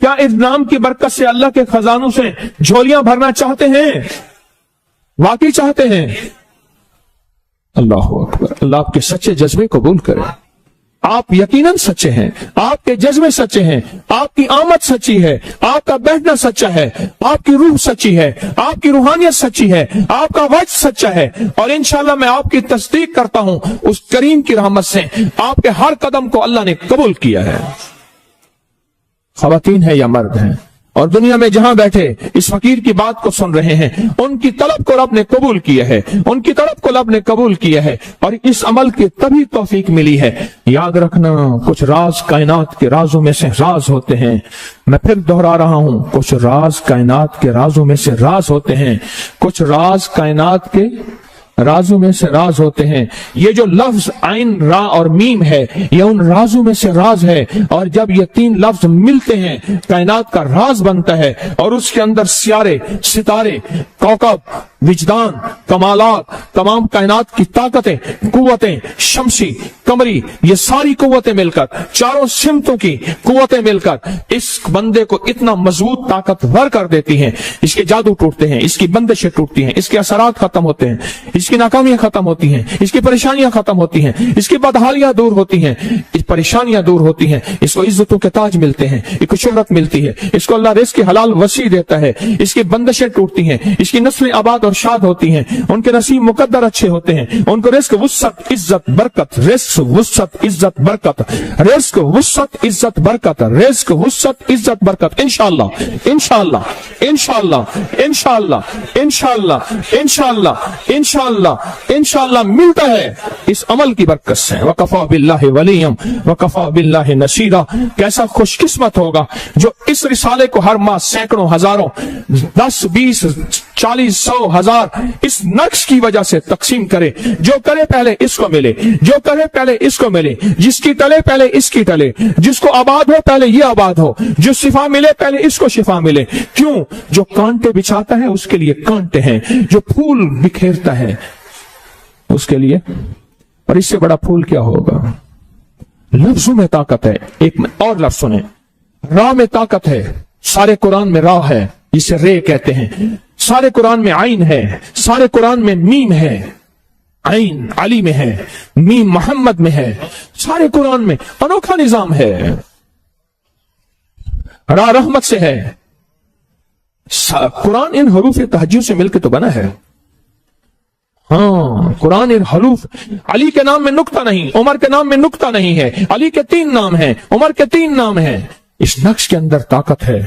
کیا اس نام کی برکت سے اللہ کے خزانوں سے جھولیاں بھرنا چاہتے ہیں؟ واقعی چاہتے ہیں؟ اللہ اکبر، اللہ آپ کے سچے جذبے قبول کرے۔ آپ یقیناً سچے ہیں، آپ کے جذبے سچے ہیں، آپ کی آمد سچی ہے، آپ کا بیٹھنا سچا ہے، آپ کی روح سچی ہے، آپ کی روحانیت سچی ہے، آپ کا وجد سچا ہے، اور انشاءاللہ میں آپ کی تصدیق کرتا ہوں اس کریم کی رحمت سے آپ کے ہر قدم کو اللہ نے قبول کیا ہے۔ خواتین ہیں یا مرد ہیں، اور دنیا میں جہاں بیٹھے اس فقیر کی بات کو سن رہے ہیں، ان کی طلب کو رب نے قبول کیا ہے، ان کی طلب کو رب نے قبول کیا ہے، اور اس عمل کی تبھی توفیق ملی ہے۔ یاد رکھنا، کچھ راز کائنات کے رازوں میں سے راز ہوتے ہیں، میں پھر دہرا رہا ہوں، کچھ راز کائنات کے رازوں میں سے راز ہوتے ہیں، کچھ راز کائنات کے رازوں میں سے راز ہوتے ہیں۔ یہ جو لفظ عین، را اور میم ہے، یہ ان رازوں میں سے راز ہے، اور جب یہ تین لفظ ملتے ہیں کائنات کا راز بنتا ہے، اور اس کے اندر سیارے، ستارے، کوکب، وجدان، کمالات، تمام کائنات کی طاقتیں، قوتیں، شمسی، قمری، یہ ساری قوتیں مل کر، چاروں سمتوں کی قوتیں مل کر اس بندے کو اتنا مضبوط طاقتور کر دیتی ہیں، اس کے جادو ٹوٹتے ہیں، اس کی بندشیں ٹوٹتی ہیں، اس کے اثرات ختم ہوتے ہیں، اس کی ناکامیاں ختم ہوتی ہیں، اس کی پریشانیاں ختم ہوتی ہیں، اس کی بدحالیاں دور ہوتی ہیں، اس پریشانیاں دور ہوتی ہیں، اس کو عزتوں کے تاج ملتے ہیں، اس کو شہرت ملتی ہے، اس کو اللہ رزق کی حلال وسیع دیتا ہے، اس کی بندشیں ٹوٹتی ہیں، اس کی نسلیں آباد اور شاد ہوتی ہیں، ان کے نصیب مقدر اچھے ہوتے ہیں، ان کو رزق، وسعت، عزت، برکت، رزق، وسعت، عزت، برکت، رزق، وسعت، عزت، برکت، رزق، وسعت، عزت، برکت، انشاءاللہ انشاءاللہ انشاءاللہ انشاءاللہ انشاءاللہ انشاءاللہ انشاءاللہ انشاءاللہ ملتا ہے اس عمل کی برکت سے۔ وَكَفَى بِاللَّهِ وَلِيًّا وَكَفَى بِاللَّهِ نَصِيرًا، کیسا خوش قسمت ہوگا جو اس رسالے کو ہر ماہ سینکڑوں، ہزاروں، 10، 20، 40، 100، 1000 اس نقش کی وجہ سے تقسیم کرے، جو کرے پہلے اس کو ملے، جو کرے پہلے اس کو ملے، جس کی ٹلے پہلے اس کی ٹلے، جس کو آباد ہو پہلے یہ آباد ہو، جو شفا ملے پہلے اس کو شفا ملے۔ کیوں؟ جو کانٹے بچھاتا ہے اس کے لیے کانٹے ہیں، جو پھول بکھیرتا ہے اس کے لیے، اور اس سے بڑا پھول کیا ہوگا؟ لفظوں میں طاقت ہے۔ ایک اور لفظ سنیں، راہ میں طاقت ہے، سارے قرآن میں راہ ہے جسے رے کہتے ہیں، سارے قرآن میں عین ہے، سارے قرآن میں میم ہے، عین علی میں ہے، میم محمد میں ہے، سارے قرآن میں انوکھا نظام ہے، راہ رحمت سے ہے۔ قرآن ان حروف تہجد سے مل کے تو بنا ہے۔ ہاں، قرآن ان حروف، علی کے نام میں نقطہ نہیں، عمر کے نام میں نقطہ نہیں ہے، علی کے 3 نام ہیں، عمر کے 3 نام ہیں۔ اس نقش کے اندر طاقت ہے۔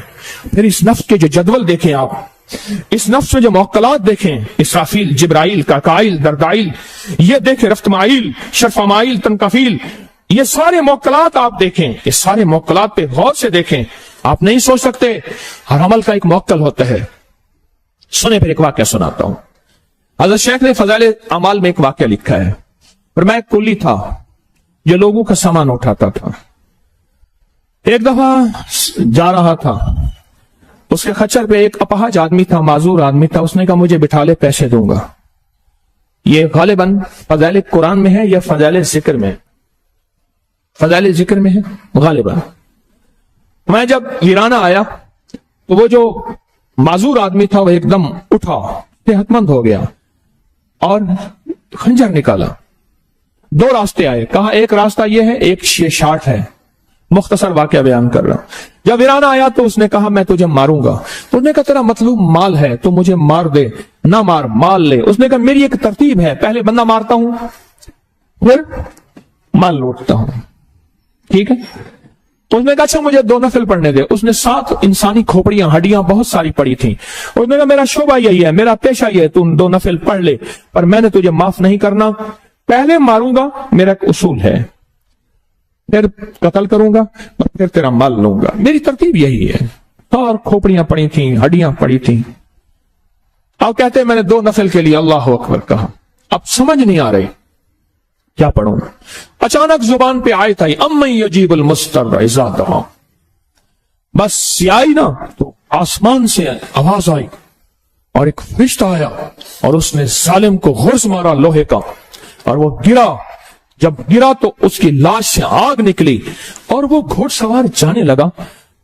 پھر اس نفس کے جو جدول دیکھیں آپ، اس نفس میں جو موکلات دیکھیں، اسرافیل، جبرائیل، کاکائل، دردائل، یہ دیکھیں، رفتمائیل، شرفمائیل، تنکفیل، یہ سارے موکلات آپ دیکھیں، یہ سارے موکلات پہ غور سے دیکھیں۔ آپ نہیں سوچ سکتے، ہر عمل کا ایک موکل ہوتا ہے۔ سنیں، پھر ایک واقعہ سناتا ہوں۔ حضرت شیخ نے فضائل اعمال میں ایک واقعہ لکھا ہے۔ پر میں ایک کلی تھا جو لوگوں کا سامان اٹھاتا تھا۔ ایک دفعہ جا رہا تھا، اس کے خچر پہ ایک اپاہج آدمی تھا، معذور آدمی تھا، اس نے کہا مجھے بٹھا لے، پیسے دوں گا۔ یہ غالباً فضائل قرآن میں ہے یا فضائل ذکر میں؟ فضائل ذکر میں ہے غالباً۔ میں جب ویرانہ آیا تو وہ جو معذور آدمی تھا وہ ایک دم اٹھا، صحت مند ہو گیا اور خنجر نکالا۔ 2 راستے آئے، کہا ایک راستہ یہ ہے، ایک یہ شارٹ ہے۔ مختصر واقعہ بیان کر رہا ہوں۔ جب ویرانہ آیا تو اس نے کہا میں تجھے ماروں گا۔ تو اس نے کہا تیرا مطلوب مال ہے تو مجھے مار دے، نہ مار، مال لے۔ اس نے کہا میری ایک ترتیب ہے، پہلے بندہ مارتا ہوں پھر مال لوٹتا ہوں، ٹھیک ہے؟ اس نے کہا اچھا مجھے 2 نفل پڑھنے دے۔ اس نے 7 انسانی کھوپڑیاں، ہڈیاں بہت ساری پڑی تھیں۔ اس نے کہا میرا شعبہ یہی ہے، میرا پیشہ یہ ہے، تم 2 نفل پڑھ لے، پر میں نے تجھے معاف نہیں کرنا، پہلے ماروں گا، میرا ایک اصول ہے، پھر قتل کروں گا اور پھر تیرا مال لوں گا، میری ترتیب یہی ہے۔ اور کھوپڑیاں پڑی تھیں، ہڈیاں پڑی تھیں۔ اب کہتے ہیں میں نے 2 نفل کے لیے اللہ اکبر کہا، اب سمجھ نہیں آ رہی کیا پڑھوں۔ اچانک زبان پہ آیت آئی، امن یجیب المضطر اذا دعا۔ بس آئی نا تو آسمان سے آواز آئی اور ایک فرشتہ آیا اور اس نے ظالم کو غرز مارا لوہے کا، اور وہ گرا۔ جب گرا تو اس کی لاش سے آگ نکلی اور وہ گھوڑ سوار جانے لگا۔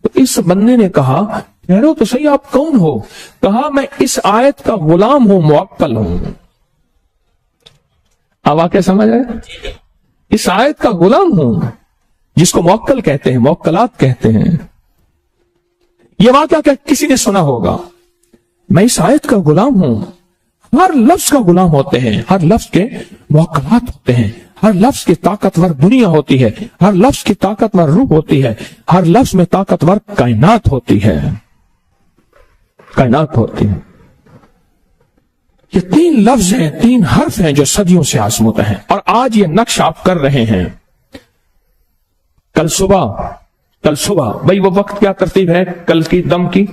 تو اس بندے نے کہا ٹھہرو تو صحیح، آپ کون ہو؟ کہا میں اس آیت کا غلام ہوں، موکل ہوں۔ اب واقعہ سمجھ آئے؟ اس آیت کا غلام ہوں، جس کو موکل کہتے ہیں، موکلات کہتے ہیں۔ یہ واقعہ کیا کسی نے سنا ہوگا؟ میں اس آیت کا غلام ہوں۔ ہر لفظ کا غلام ہوتے ہیں، ہر لفظ کے موکلات ہوتے ہیں، ہر لفظ کی طاقتور دنیا ہوتی ہے، ہر لفظ کی طاقتور روح ہوتی ہے، ہر لفظ میں طاقتور کائنات ہوتی ہے۔ کائنات ہوتی ہے. یہ 3 لفظ ہیں، 3 حرف ہیں جو صدیوں سے آزمودہ ہیں، اور آج یہ نقش آپ کر رہے ہیں. کل صبح بھائی وہ وقت کیا ترتیب ہے کل کی دم کی؟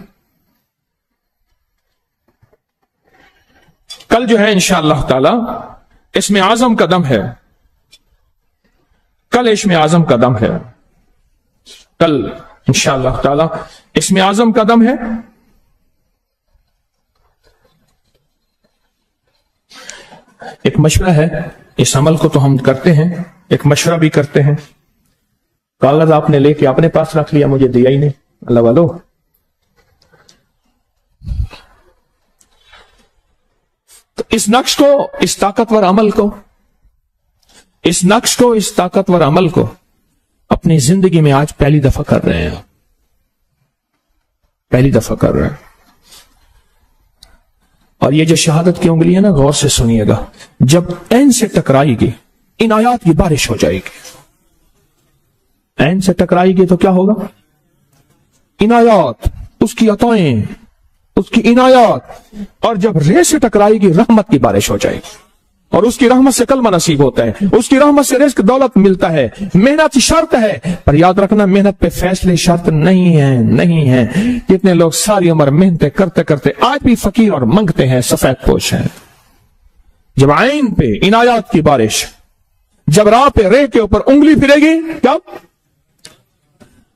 کل جو ہے انشاءاللہ تعالی اسم اعظم کا دم ہے. کل اسم اعظم کا دم ہے. کل انشاءاللہ تعالی اسم اعظم کا دم ہے. ایک مشورہ ہے، اس عمل کو تو ہم کرتے ہیں، ایک مشورہ بھی کرتے ہیں. کاغذ آپ نے لے کے اپنے پاس رکھ لیا، مجھے دیا ہی نہیں. اللہ والو، تو اس نقش کو، اس طاقتور عمل کو، اس نقش کو، اس طاقتور عمل کو اپنی زندگی میں آج پہلی دفعہ کر رہے ہیں. پہلی دفعہ کر رہے ہیں. اور یہ جو شہادت کی انگلی ہے نا، غور سے سنیے گا. جب عین سے ٹکرائے گی عنایات کی بارش ہو جائے گی. عین سے ٹکرائے گی تو کیا ہوگا؟ عنایات، اس کی عطائیں، اس کی عنایات. اور جب رے سے ٹکرائے گی رحمت کی بارش ہو جائے گی. اور اس کی رحمت سے کلمہ نصیب ہوتا ہے، اس کی رحمت سے رزق دولت ملتا ہے. محنت شرط ہے، پر یاد رکھنا محنت پہ فیصلے شرط نہیں ہیں. نہیں ہیں. کتنے لوگ ساری عمر محنتیں کرتے کرتے آج بھی فقیر اور منگتے ہیں، سفید پوش ہیں. جب عین پہ عنایات کی بارش، جب راہ پہ رے کے اوپر انگلی پھرے گی کب؟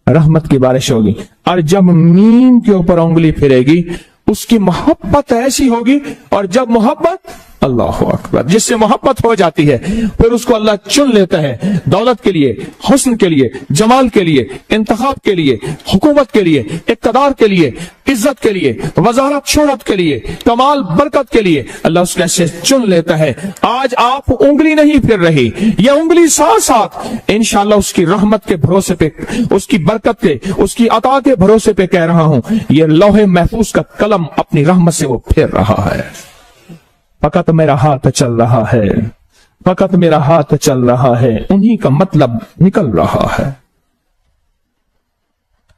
رحمت کی بارش ہوگی. اور جب میم کے اوپر انگلی پھرے گی اس کی محبت ایسی ہوگی. اور جب محبت، اللہ اکبر، جس سے محبت ہو جاتی ہے پھر اس کو اللہ چن لیتا ہے دولت کے لیے، حسن کے لیے، جمال کے لیے، انتخاب کے لیے، حکومت کے لیے، اقتدار کے لیے، عزت کے لیے، وزارت شہرت کے لیے، کمال برکت کے لیے. اللہ اس کو ایسے چن لیتا ہے. آج آپ انگلی نہیں پھر رہی، یہ انگلی ساتھ ساتھ انشاءاللہ اس کی رحمت کے بھروسے پہ، اس کی برکت کے، اس کی عطا کے بھروسے پہ کہہ رہا ہوں، یہ لوح محفوظ کا قلم اپنی رحمت سے وہ پھیر رہا ہے. فقط میرا ہاتھ چل رہا ہے، فقط میرا ہاتھ چل رہا ہے، انہی کا مطلب نکل رہا ہے.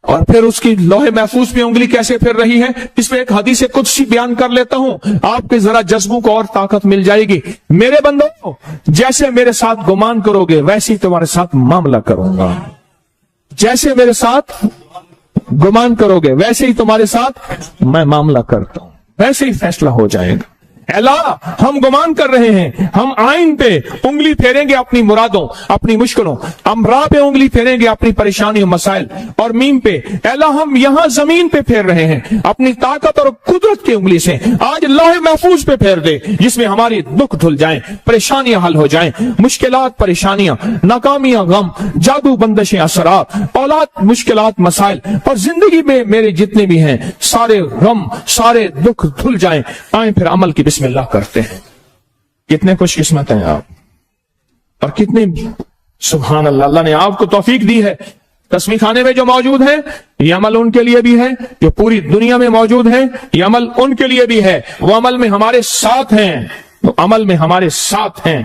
اور پھر اس کی لوح محفوظ پہ انگلی کیسے پھر رہی ہے، اس پہ ایک حدیث قدسی بیان کر لیتا ہوں، آپ کے ذرا جذبوں کو اور طاقت مل جائے گی. میرے بندو، جیسے میرے ساتھ گمان کرو گے ویسے ہی تمہارے ساتھ معاملہ کروں گا. جیسے میرے ساتھ گمان کرو گے ویسے ہی تمہارے ساتھ میں معاملہ کرتا ہوں، ویسے ہی فیصلہ ہو جائے گا. اللہ، ہم گمان کر رہے ہیں، ہم آئین پہ انگلی پھیریں گے اپنی مرادوں، اپنی مشکلوں، ہم راہ پہ انگلی پھیریں گے اپنی پریشانیوں، مسائل اور میم پہ. اللہ، ہم یہاں زمین پہ پھیر رہے ہیں اپنی طاقت اور قدرت کی انگلی سے. آج لوح محفوظ پہ پھیر دے جس میں ہماری دکھ دھل جائیں، پریشانیاں حل ہو جائیں، مشکلات پریشانیاں، ناکامیاں غم، جادو بندشیں اثرات، اولاد مشکلات مسائل، اور زندگی میں میرے جتنے بھی ہیں سارے غم، سارے دکھ دھل جائیں. آئیں پھر عمل کی بسم اللہ کرتے ہیں. کتنے خوش قسمت ہیں آپ، اور کتنے سبحان اللہ، اللہ نے آپ کو توفیق دی ہے. تسبیح خانے میں جو موجود ہیں یہ عمل ان کے لیے بھی ہے، جو پوری دنیا میں موجود ہیں یہ عمل ان کے لیے بھی ہے. وہ عمل میں ہمارے ساتھ ہیں، وہ عمل میں ہمارے ساتھ ہیں،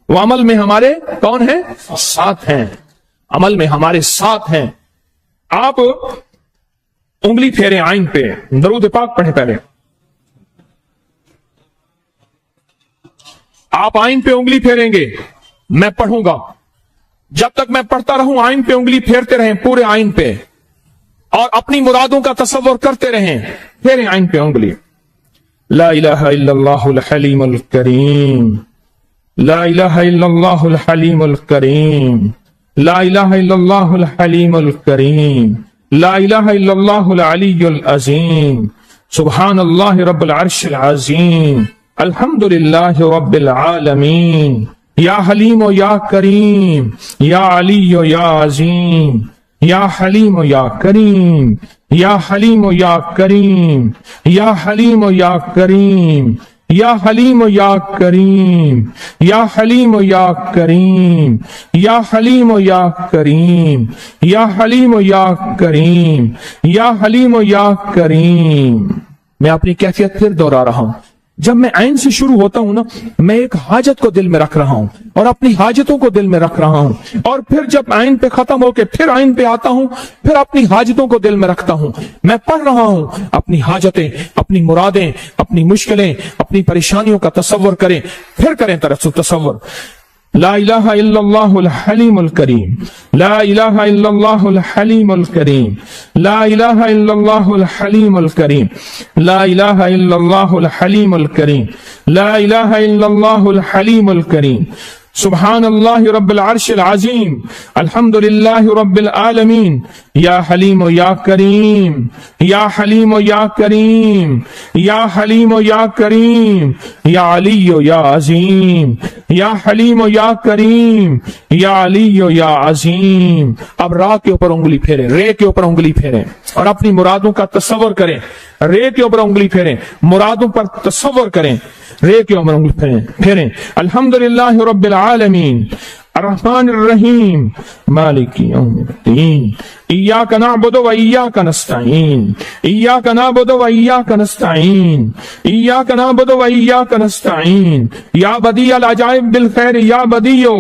وہ عمل میں ہمارے کون ہیں؟ ساتھ ہیں. عمل میں ہمارے ساتھ ہیں. آپ انگلی پھیریں آئین پہ، درود پاک پڑھیں پہلے. آپ آئین پہ انگلی پھیریں گے، میں پڑھوں گا. جب تک میں پڑھتا رہوں آئین پہ انگلی پھیرتے رہیں، پورے آئین پہ، اور اپنی مرادوں کا تصور کرتے رہیں. پھیریں آئین پہ انگلی. لا الہ الا اللہ الحلیم الکریم، لا الہ الا اللہ الحلیم الکریم، لا الہ الا اللہ الحلیم الکریم، لا الہ الا اللہ العلی العظیم، سبحان اللہ رب العرش العظیم، الحمد للہ رب العالمین. یا حلیم و یا کریم، یا علی و یا عظیم، یا حلیم و یا کریم، یا حلیم و یا کریم، یا حلیم و یا کریم، یا حلیم و یا کریم، یا حلیم و یا کریم، یا حلیم و یا کریم، یا حلیم و یا کریم، یا حلیم و یا کریم. میں اپنی کیفیت پھر دوہرا رہا ہوں. جب میں عین سے شروع ہوتا ہوں نا، میں ایک حاجت کو دل میں رکھ رہا ہوں اور اپنی حاجتوں کو دل میں رکھ رہا ہوں، اور پھر جب عین پہ ختم ہو کے پھر عین پہ آتا ہوں، پھر اپنی حاجتوں کو دل میں رکھتا ہوں۔ میں پڑھ رہا ہوں اپنی حاجتیں، اپنی مرادیں، اپنی مشکلیں، اپنی پریشانیوں کا تصور کریں، پھر کریں تصور۔ لا الہ الا اللہ الحلیم الکریم، لا الہ الا اللہ الحلیم الکریم، لا الہ الا اللہ الحلیم الکریم، لا الہ الا اللہ الحلیم الکریم، لا الہ الا اللہ الحلیم الکریم۔ سبحان اللہ رب العرش العظیم، الحمد للہ رب العالمین، یا حلیم و یا کریم، یا حلیم و یا کریم، یا حلیم و یا کریم، یا علی و یا عظیم، یا حلیم و یا کریم، یا علی و یا عظیم۔ اب را کے اوپر انگلی پھیریں، رے کے اوپر انگلی پھیریں اور اپنی مرادوں کا تصور کریں۔ رے کے اوپر انگلی پھیریں، مرادوں پر تصور کریں، رے کے اوپر انگلی پھیریں۔ الحمدللہ رب العالمین، الرحمن الرحیم، مالک یوم الدین، ایاک نعبد و ایاک نستعین، ایاک نعبد و ایاک نستعین، ایاک نعبد و ایاک نستعین، یا بدیع العجائب بالخیر یا بدیع،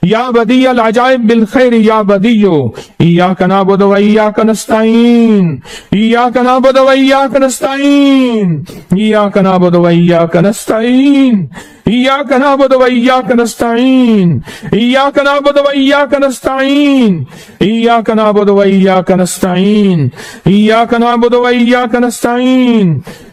یا بدیع العجائب بالخیر یا بدیع، ایاک نعبد و ایاک نستعین، ایاک نعبد و ایاک نستعین، ایاک نعبد و ایاک نستعین، ایاک نعبد و ایاک نستعین، ایاک نعبد و ایاک نستعین، ایاک نعبد و ایاک نستعین، ایاک نعبد و ایاک نستعین،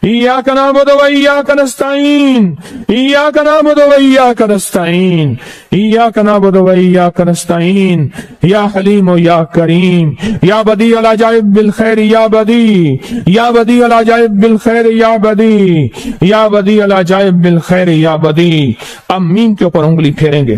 ایاک نعبد و ایاک نستعین، ایاک نعبد و ایاک نستعین، ایاک نعبد و ایاک نستعین، یا حلیم و یا کریم، یا بدیع العجائب بالخیر یا بدیع، یا بدیع العجائب بالخیر یا بدیع، یا بدیع العجائب بالخیر یا بدیع۔ اب میم کے اوپر انگلی پھیریں گے،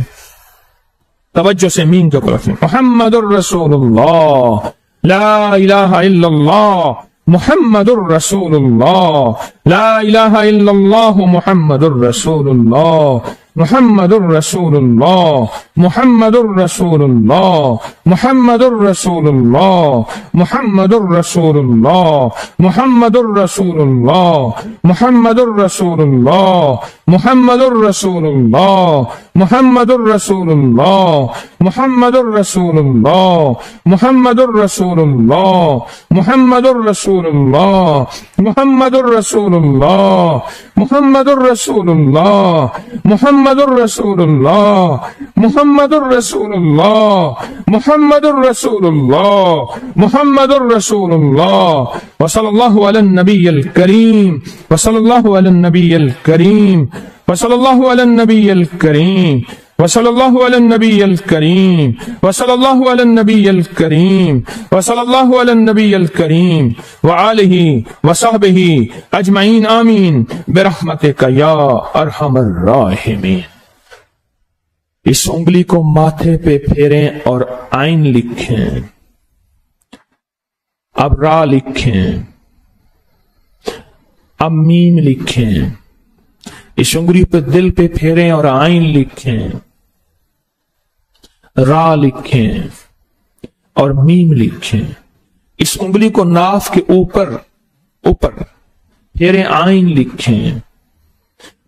توجہ سے میم کے اوپر رکھیں۔ محمد الرسول اللہ، لا الہ الا اللہ، محمد الرسول اللہ، لا الہ الا اللہ، محمد الرسول اللہ، محمد الرسول اللہ، محمد الرسول اللہ، محمد الرسول اللہ، محمد الرسول اللہ، محمد الرسول اللہ، محمد الرسول اللہ، محمد الرسول اللہ، محمد الرسول اللہ، محمد الرسول اللہ، محمد الرسول اللہ، محمد الرسول اللہ، محمد الرسول اللہ، محمد الرسول اللہ، محمد الرسول اللہ، محمد الرسول اللہ، محمد الرسول اللہ، محمد الرسول اللہ۔ وصلی اللہ علی النبی الکریم، وصلی اللہ علی النبی الکریم، وصلی اللہ علی النبی الکریم، وصلی اللہ علی النبی الکریم، وصلی اللہ علی النبی الکریم، وصلی اللہ علی النبی الکریم وآلہ وصحبہ اجمعین، آمین برحمتک یا ارحم الراحمین۔ اس انگلی کو ماتھے پہ پھیریں اور عین لکھیں، اب را لکھیں، اب میم لکھیں، اس انگلی پہ دل پہ پھیریں اور عین لکھیں، را لکھیں اور میم لکھیں۔ اس انگلی کو ناف کے اوپر پھیریں، عین لکھیں،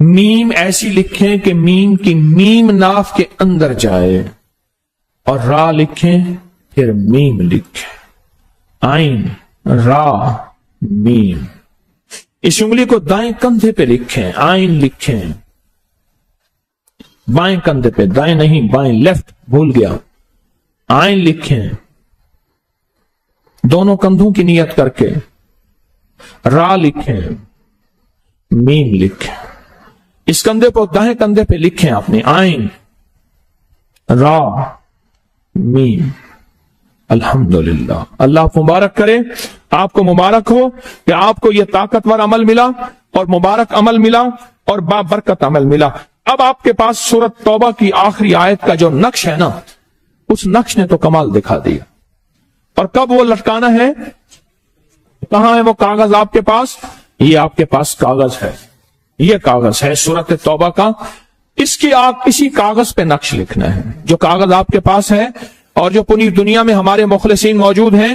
میم ایسی لکھیں کہ میم کی میم ناف کے اندر جائے، اور را لکھیں پھر میم لکھیں، عین را میم۔ اس انگلی کو دائیں کندھے پہ لکھیں، عین لکھیں، بائیں کندھے پہ، دائیں نہیں بائیں، لیفٹ بھول گیا، عین لکھیں دونوں کندھوں کی نیت کر کے، را لکھیں، میم لکھیں۔ اس کندھے پر دائیں کندھے پہ لکھیں اپنے، عین را میم۔ الحمدللہ، اللہ آپ مبارک کرے، آپ کو مبارک ہو کہ آپ کو یہ طاقتور عمل ملا اور مبارک عمل ملا اور بابرکت عمل ملا۔ اب آپ کے پاس سورۃ توبہ کی آخری آیت کا جو نقش ہے نا، اس نقش نے تو کمال دکھا دیا۔ اور کب وہ لٹکانا ہے، کہاں ہے وہ کاغذ آپ کے پاس؟ یہ آپ کے پاس کاغذ ہے، یہ کاغذ ہے سورۃ توبہ کا، اسی کاغذ پہ نقش لکھنا ہے۔ جو کاغذ آپ کے پاس ہے اور جو پوری دنیا میں ہمارے مخلصین موجود ہیں،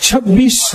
26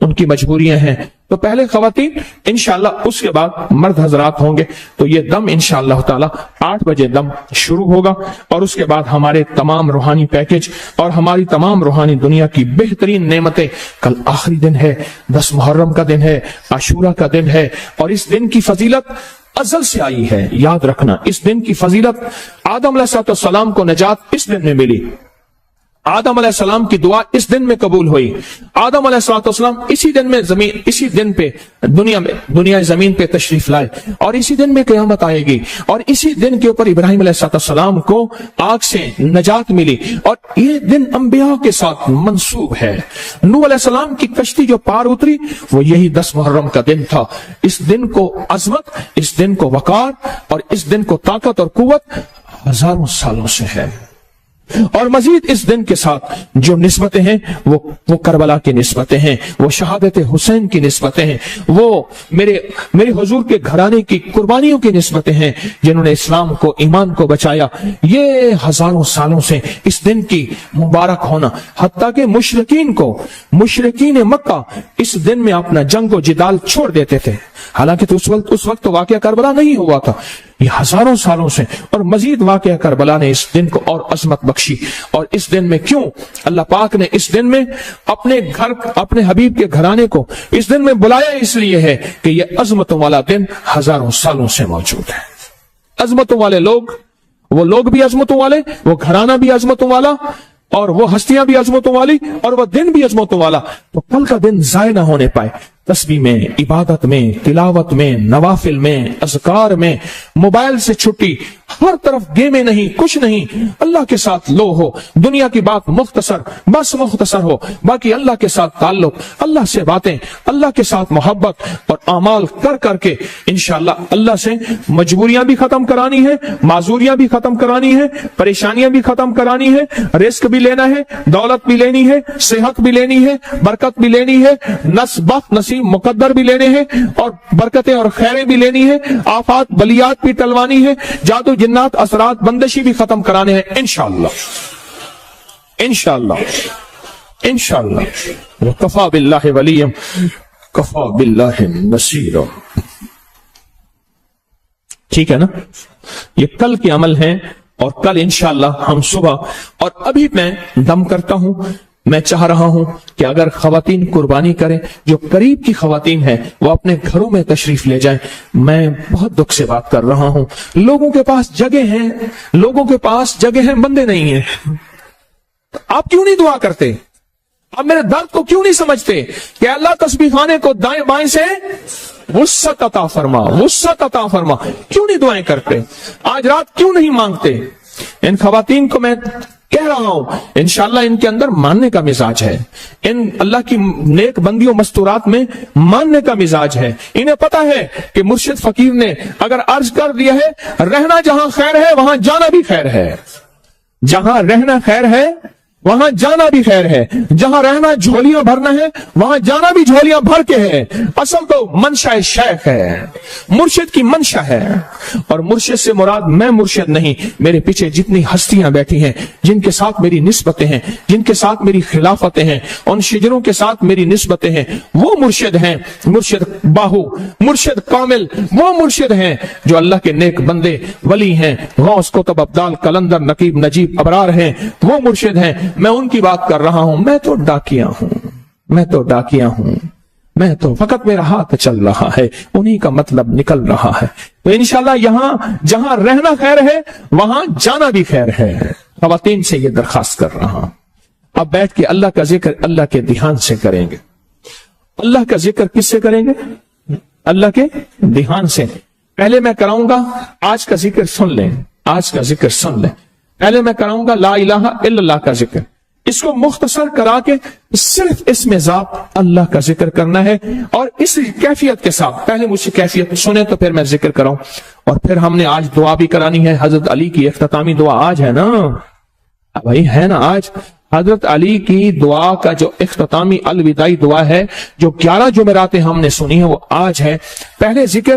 ان کی مجبوریاں ہیں. تو پہلے خواتین انشاءاللہ، اس کے بعد مرد حضرات ہوں گے. تو یہ دم انشاءاللہ تعالی 8 بجے دم شروع ہوگا، اور اس کے بعد ہمارے تمام روحانی پیکج اور ہماری تمام روحانی دنیا کی بہترین نعمتیں. کل آخری دن ہے، 10 محرم کا دن ہے، عاشورہ کا دن ہے، اور اس دن کی فضیلت ازل سے آئی ہے. یاد رکھنا، اس دن کی فضیلت، آدم علیہ السلام کو نجات اس دن میں ملی. آدم علیہ السلام کی دعا اس دن میں قبول ہوئی. آدم علیہ السلام اسی دن پہ دنیا زمین پہ تشریف لائے، اور اسی دن میں قیامت آئے گی، اور اسی دن کے اوپر ابراہیم علیہ السلام کو آگ سے نجات ملی. اور یہ دن انبیاء کے ساتھ منسوب ہے. نوح علیہ السلام کی کشتی جو پار اتری وہ یہی 10 محرم کا دن تھا. اس دن کو عظمت، اس دن کو وقار، اور اس دن کو طاقت اور قوت ہزاروں سالوں سے ہے. اور مزید اس دن کے ساتھ جو نسبتیں ہیں وہ کربلا کی نسبتیں ہیں، وہ شہادت حسین کی نسبتیں ہیں، وہ میرے حضور کے گھرانے کی قربانیوں کی نسبتیں ہیں، جنہوں نے اسلام کو، ایمان کو بچایا. یہ ہزاروں سالوں سے اس دن کی مبارک ہونا، حتیٰ کہ مشرکین مکہ اس دن میں اپنا جنگ و جدال چھوڑ دیتے تھے. حالانکہ تو اس وقت تو واقعہ کربلا نہیں ہوا تھا. یہ ہزاروں سالوں سے، اور مزید واقعہ کربلا نے اس دن کو اور عظمت بخشی. اور اس دن میں کیوں اللہ پاک نے اس دن میں اپنے حبیب کے گھرانے کو اس دن میں بلایا؟ اس لیے ہے کہ یہ عظمتوں والا دن ہزاروں سالوں سے موجود ہے. عظمتوں والے وہ لوگ بھی عظمتوں والے، وہ گھرانہ بھی عظمتوں والا، اور وہ ہستیاں بھی عظمتوں والی، اور وہ دن بھی عظمتوں والا. تو کل کا دن ضائع نہ ہونے پائے. تسبیح میں، عبادت میں، تلاوت میں، نوافل میں، اذکار میں، موبائل سے چھٹی، ہر طرف گیمیں نہیں، کچھ نہیں. اللہ کے ساتھ لو ہو، دنیا کی بات مختصر ہو، باقی اللہ کے ساتھ تعلق، اللہ سے باتیں، اللہ کے ساتھ محبت اور اعمال کر کے انشاءاللہ اللہ سے مجبوریاں بھی ختم کرانی ہے، معذوریاں بھی ختم کرانی ہے، پریشانیاں بھی ختم کرانی ہے، رزق بھی لینا ہے، دولت بھی لینی ہے، صحت بھی لینی ہے، برکت بھی لینی ہے، نصیب مقدر بھی لینے ہیں، اور برکتیں اور خیریں بھی لینی ہے، آفات بلیات بھی ٹلوانی ہے، جادو جنات اثرات بندشی بھی ختم کرانے ہیں انشاءاللہ. وکفا باللہ ولیا کفا باللہ نصیرا. ٹھیک ہے نا؟ یہ کل کے عمل ہیں، اور کل انشاءاللہ ہم صبح، اور ابھی میں دم کرتا ہوں. میں چاہ رہا ہوں کہ اگر خواتین قربانی کریں، جو قریب کی خواتین ہیں وہ اپنے گھروں میں تشریف لے جائیں. میں بہت دکھ سے بات کر رہا ہوں، لوگوں کے پاس جگہ ہیں، بندے نہیں ہیں. آپ کیوں نہیں دعا کرتے؟ آپ میرے درد کو کیوں نہیں سمجھتے کہ اللہ تسبیح خانے کو دائیں بائیں سے وسعت عطا فرما. کیوں نہیں دعائیں کرتے؟ آج رات کیوں نہیں مانگتے؟ ان خواتین کو میں کہہ رہا ہوں، انشاءاللہ ان کے اندر ماننے کا مزاج ہے، ان اللہ کی نیک بندیوں مستورات میں ماننے کا مزاج ہے. انہیں پتا ہے کہ مرشد فقیر نے اگر عرض کر دیا ہے رہنا جہاں خیر ہے وہاں جانا بھی خیر ہے. جہاں رہنا خیر ہے وہاں جانا بھی خیر ہے. جہاں رہنا جھولیاں بھرنا ہے وہاں جانا بھی جھولیاں بھر کے ہے. اصل تو منشا شیخ ہے، مرشد کی منشا ہے. اور مرشد سے مراد میں مرشد نہیں، میرے پیچھے جتنی ہستیاں بیٹھی ہیں، جن کے ساتھ میری نسبتیں ہیں، جن کے ساتھ میری خلافتیں ہیں، ان شجروں کے ساتھ میری نسبتیں ہیں، وہ مرشد ہیں. مرشد باہو، مرشد کامل، وہ مرشد ہیں جو اللہ کے نیک بندے ولی ہیں، غوث قطب ابدال قلندر نقیب نجیب ابرار ہیں، وہ مرشد ہیں. میں ان کی بات کر رہا ہوں. میں تو ڈاکیا ہوں، میں تو فقط میرا ہاتھ چل رہا ہے، انہی کا مطلب نکل رہا ہے. تو انشاءاللہ یہاں جہاں رہنا خیر ہے وہاں جانا بھی خیر ہے. خواتین سے یہ درخواست کر رہا ہوں، اب بیٹھ کے اللہ کا ذکر اللہ کے دھیان سے کریں گے. اللہ کا ذکر کس سے کریں گے؟ اللہ کے دھیان سے. پہلے میں کراؤں گا، آج کا ذکر سن لیں. پہلے میں کراؤں گا لا الہ الا اللہ کا ذکر. اس کو مختصر کرا کے صرف اس میں ذات اللہ کا ذکر کرنا ہے، اور اس کیفیت کے ساتھ. پہلے مجھ سے کیفیت سنیں تو پھر میں ذکر کراؤں. اور پھر ہم نے آج دعا بھی کرانی ہے. حضرت علی کی اختتامی دعا آج ہے نا بھائی، ہے نا؟ آج حضرت علی کی دعا کا جو اختتامی الوداعی دعا ہے، جو 11 جمعراتیں ہم نے سنی ہے، وہ آج ہے. پہلے ذکر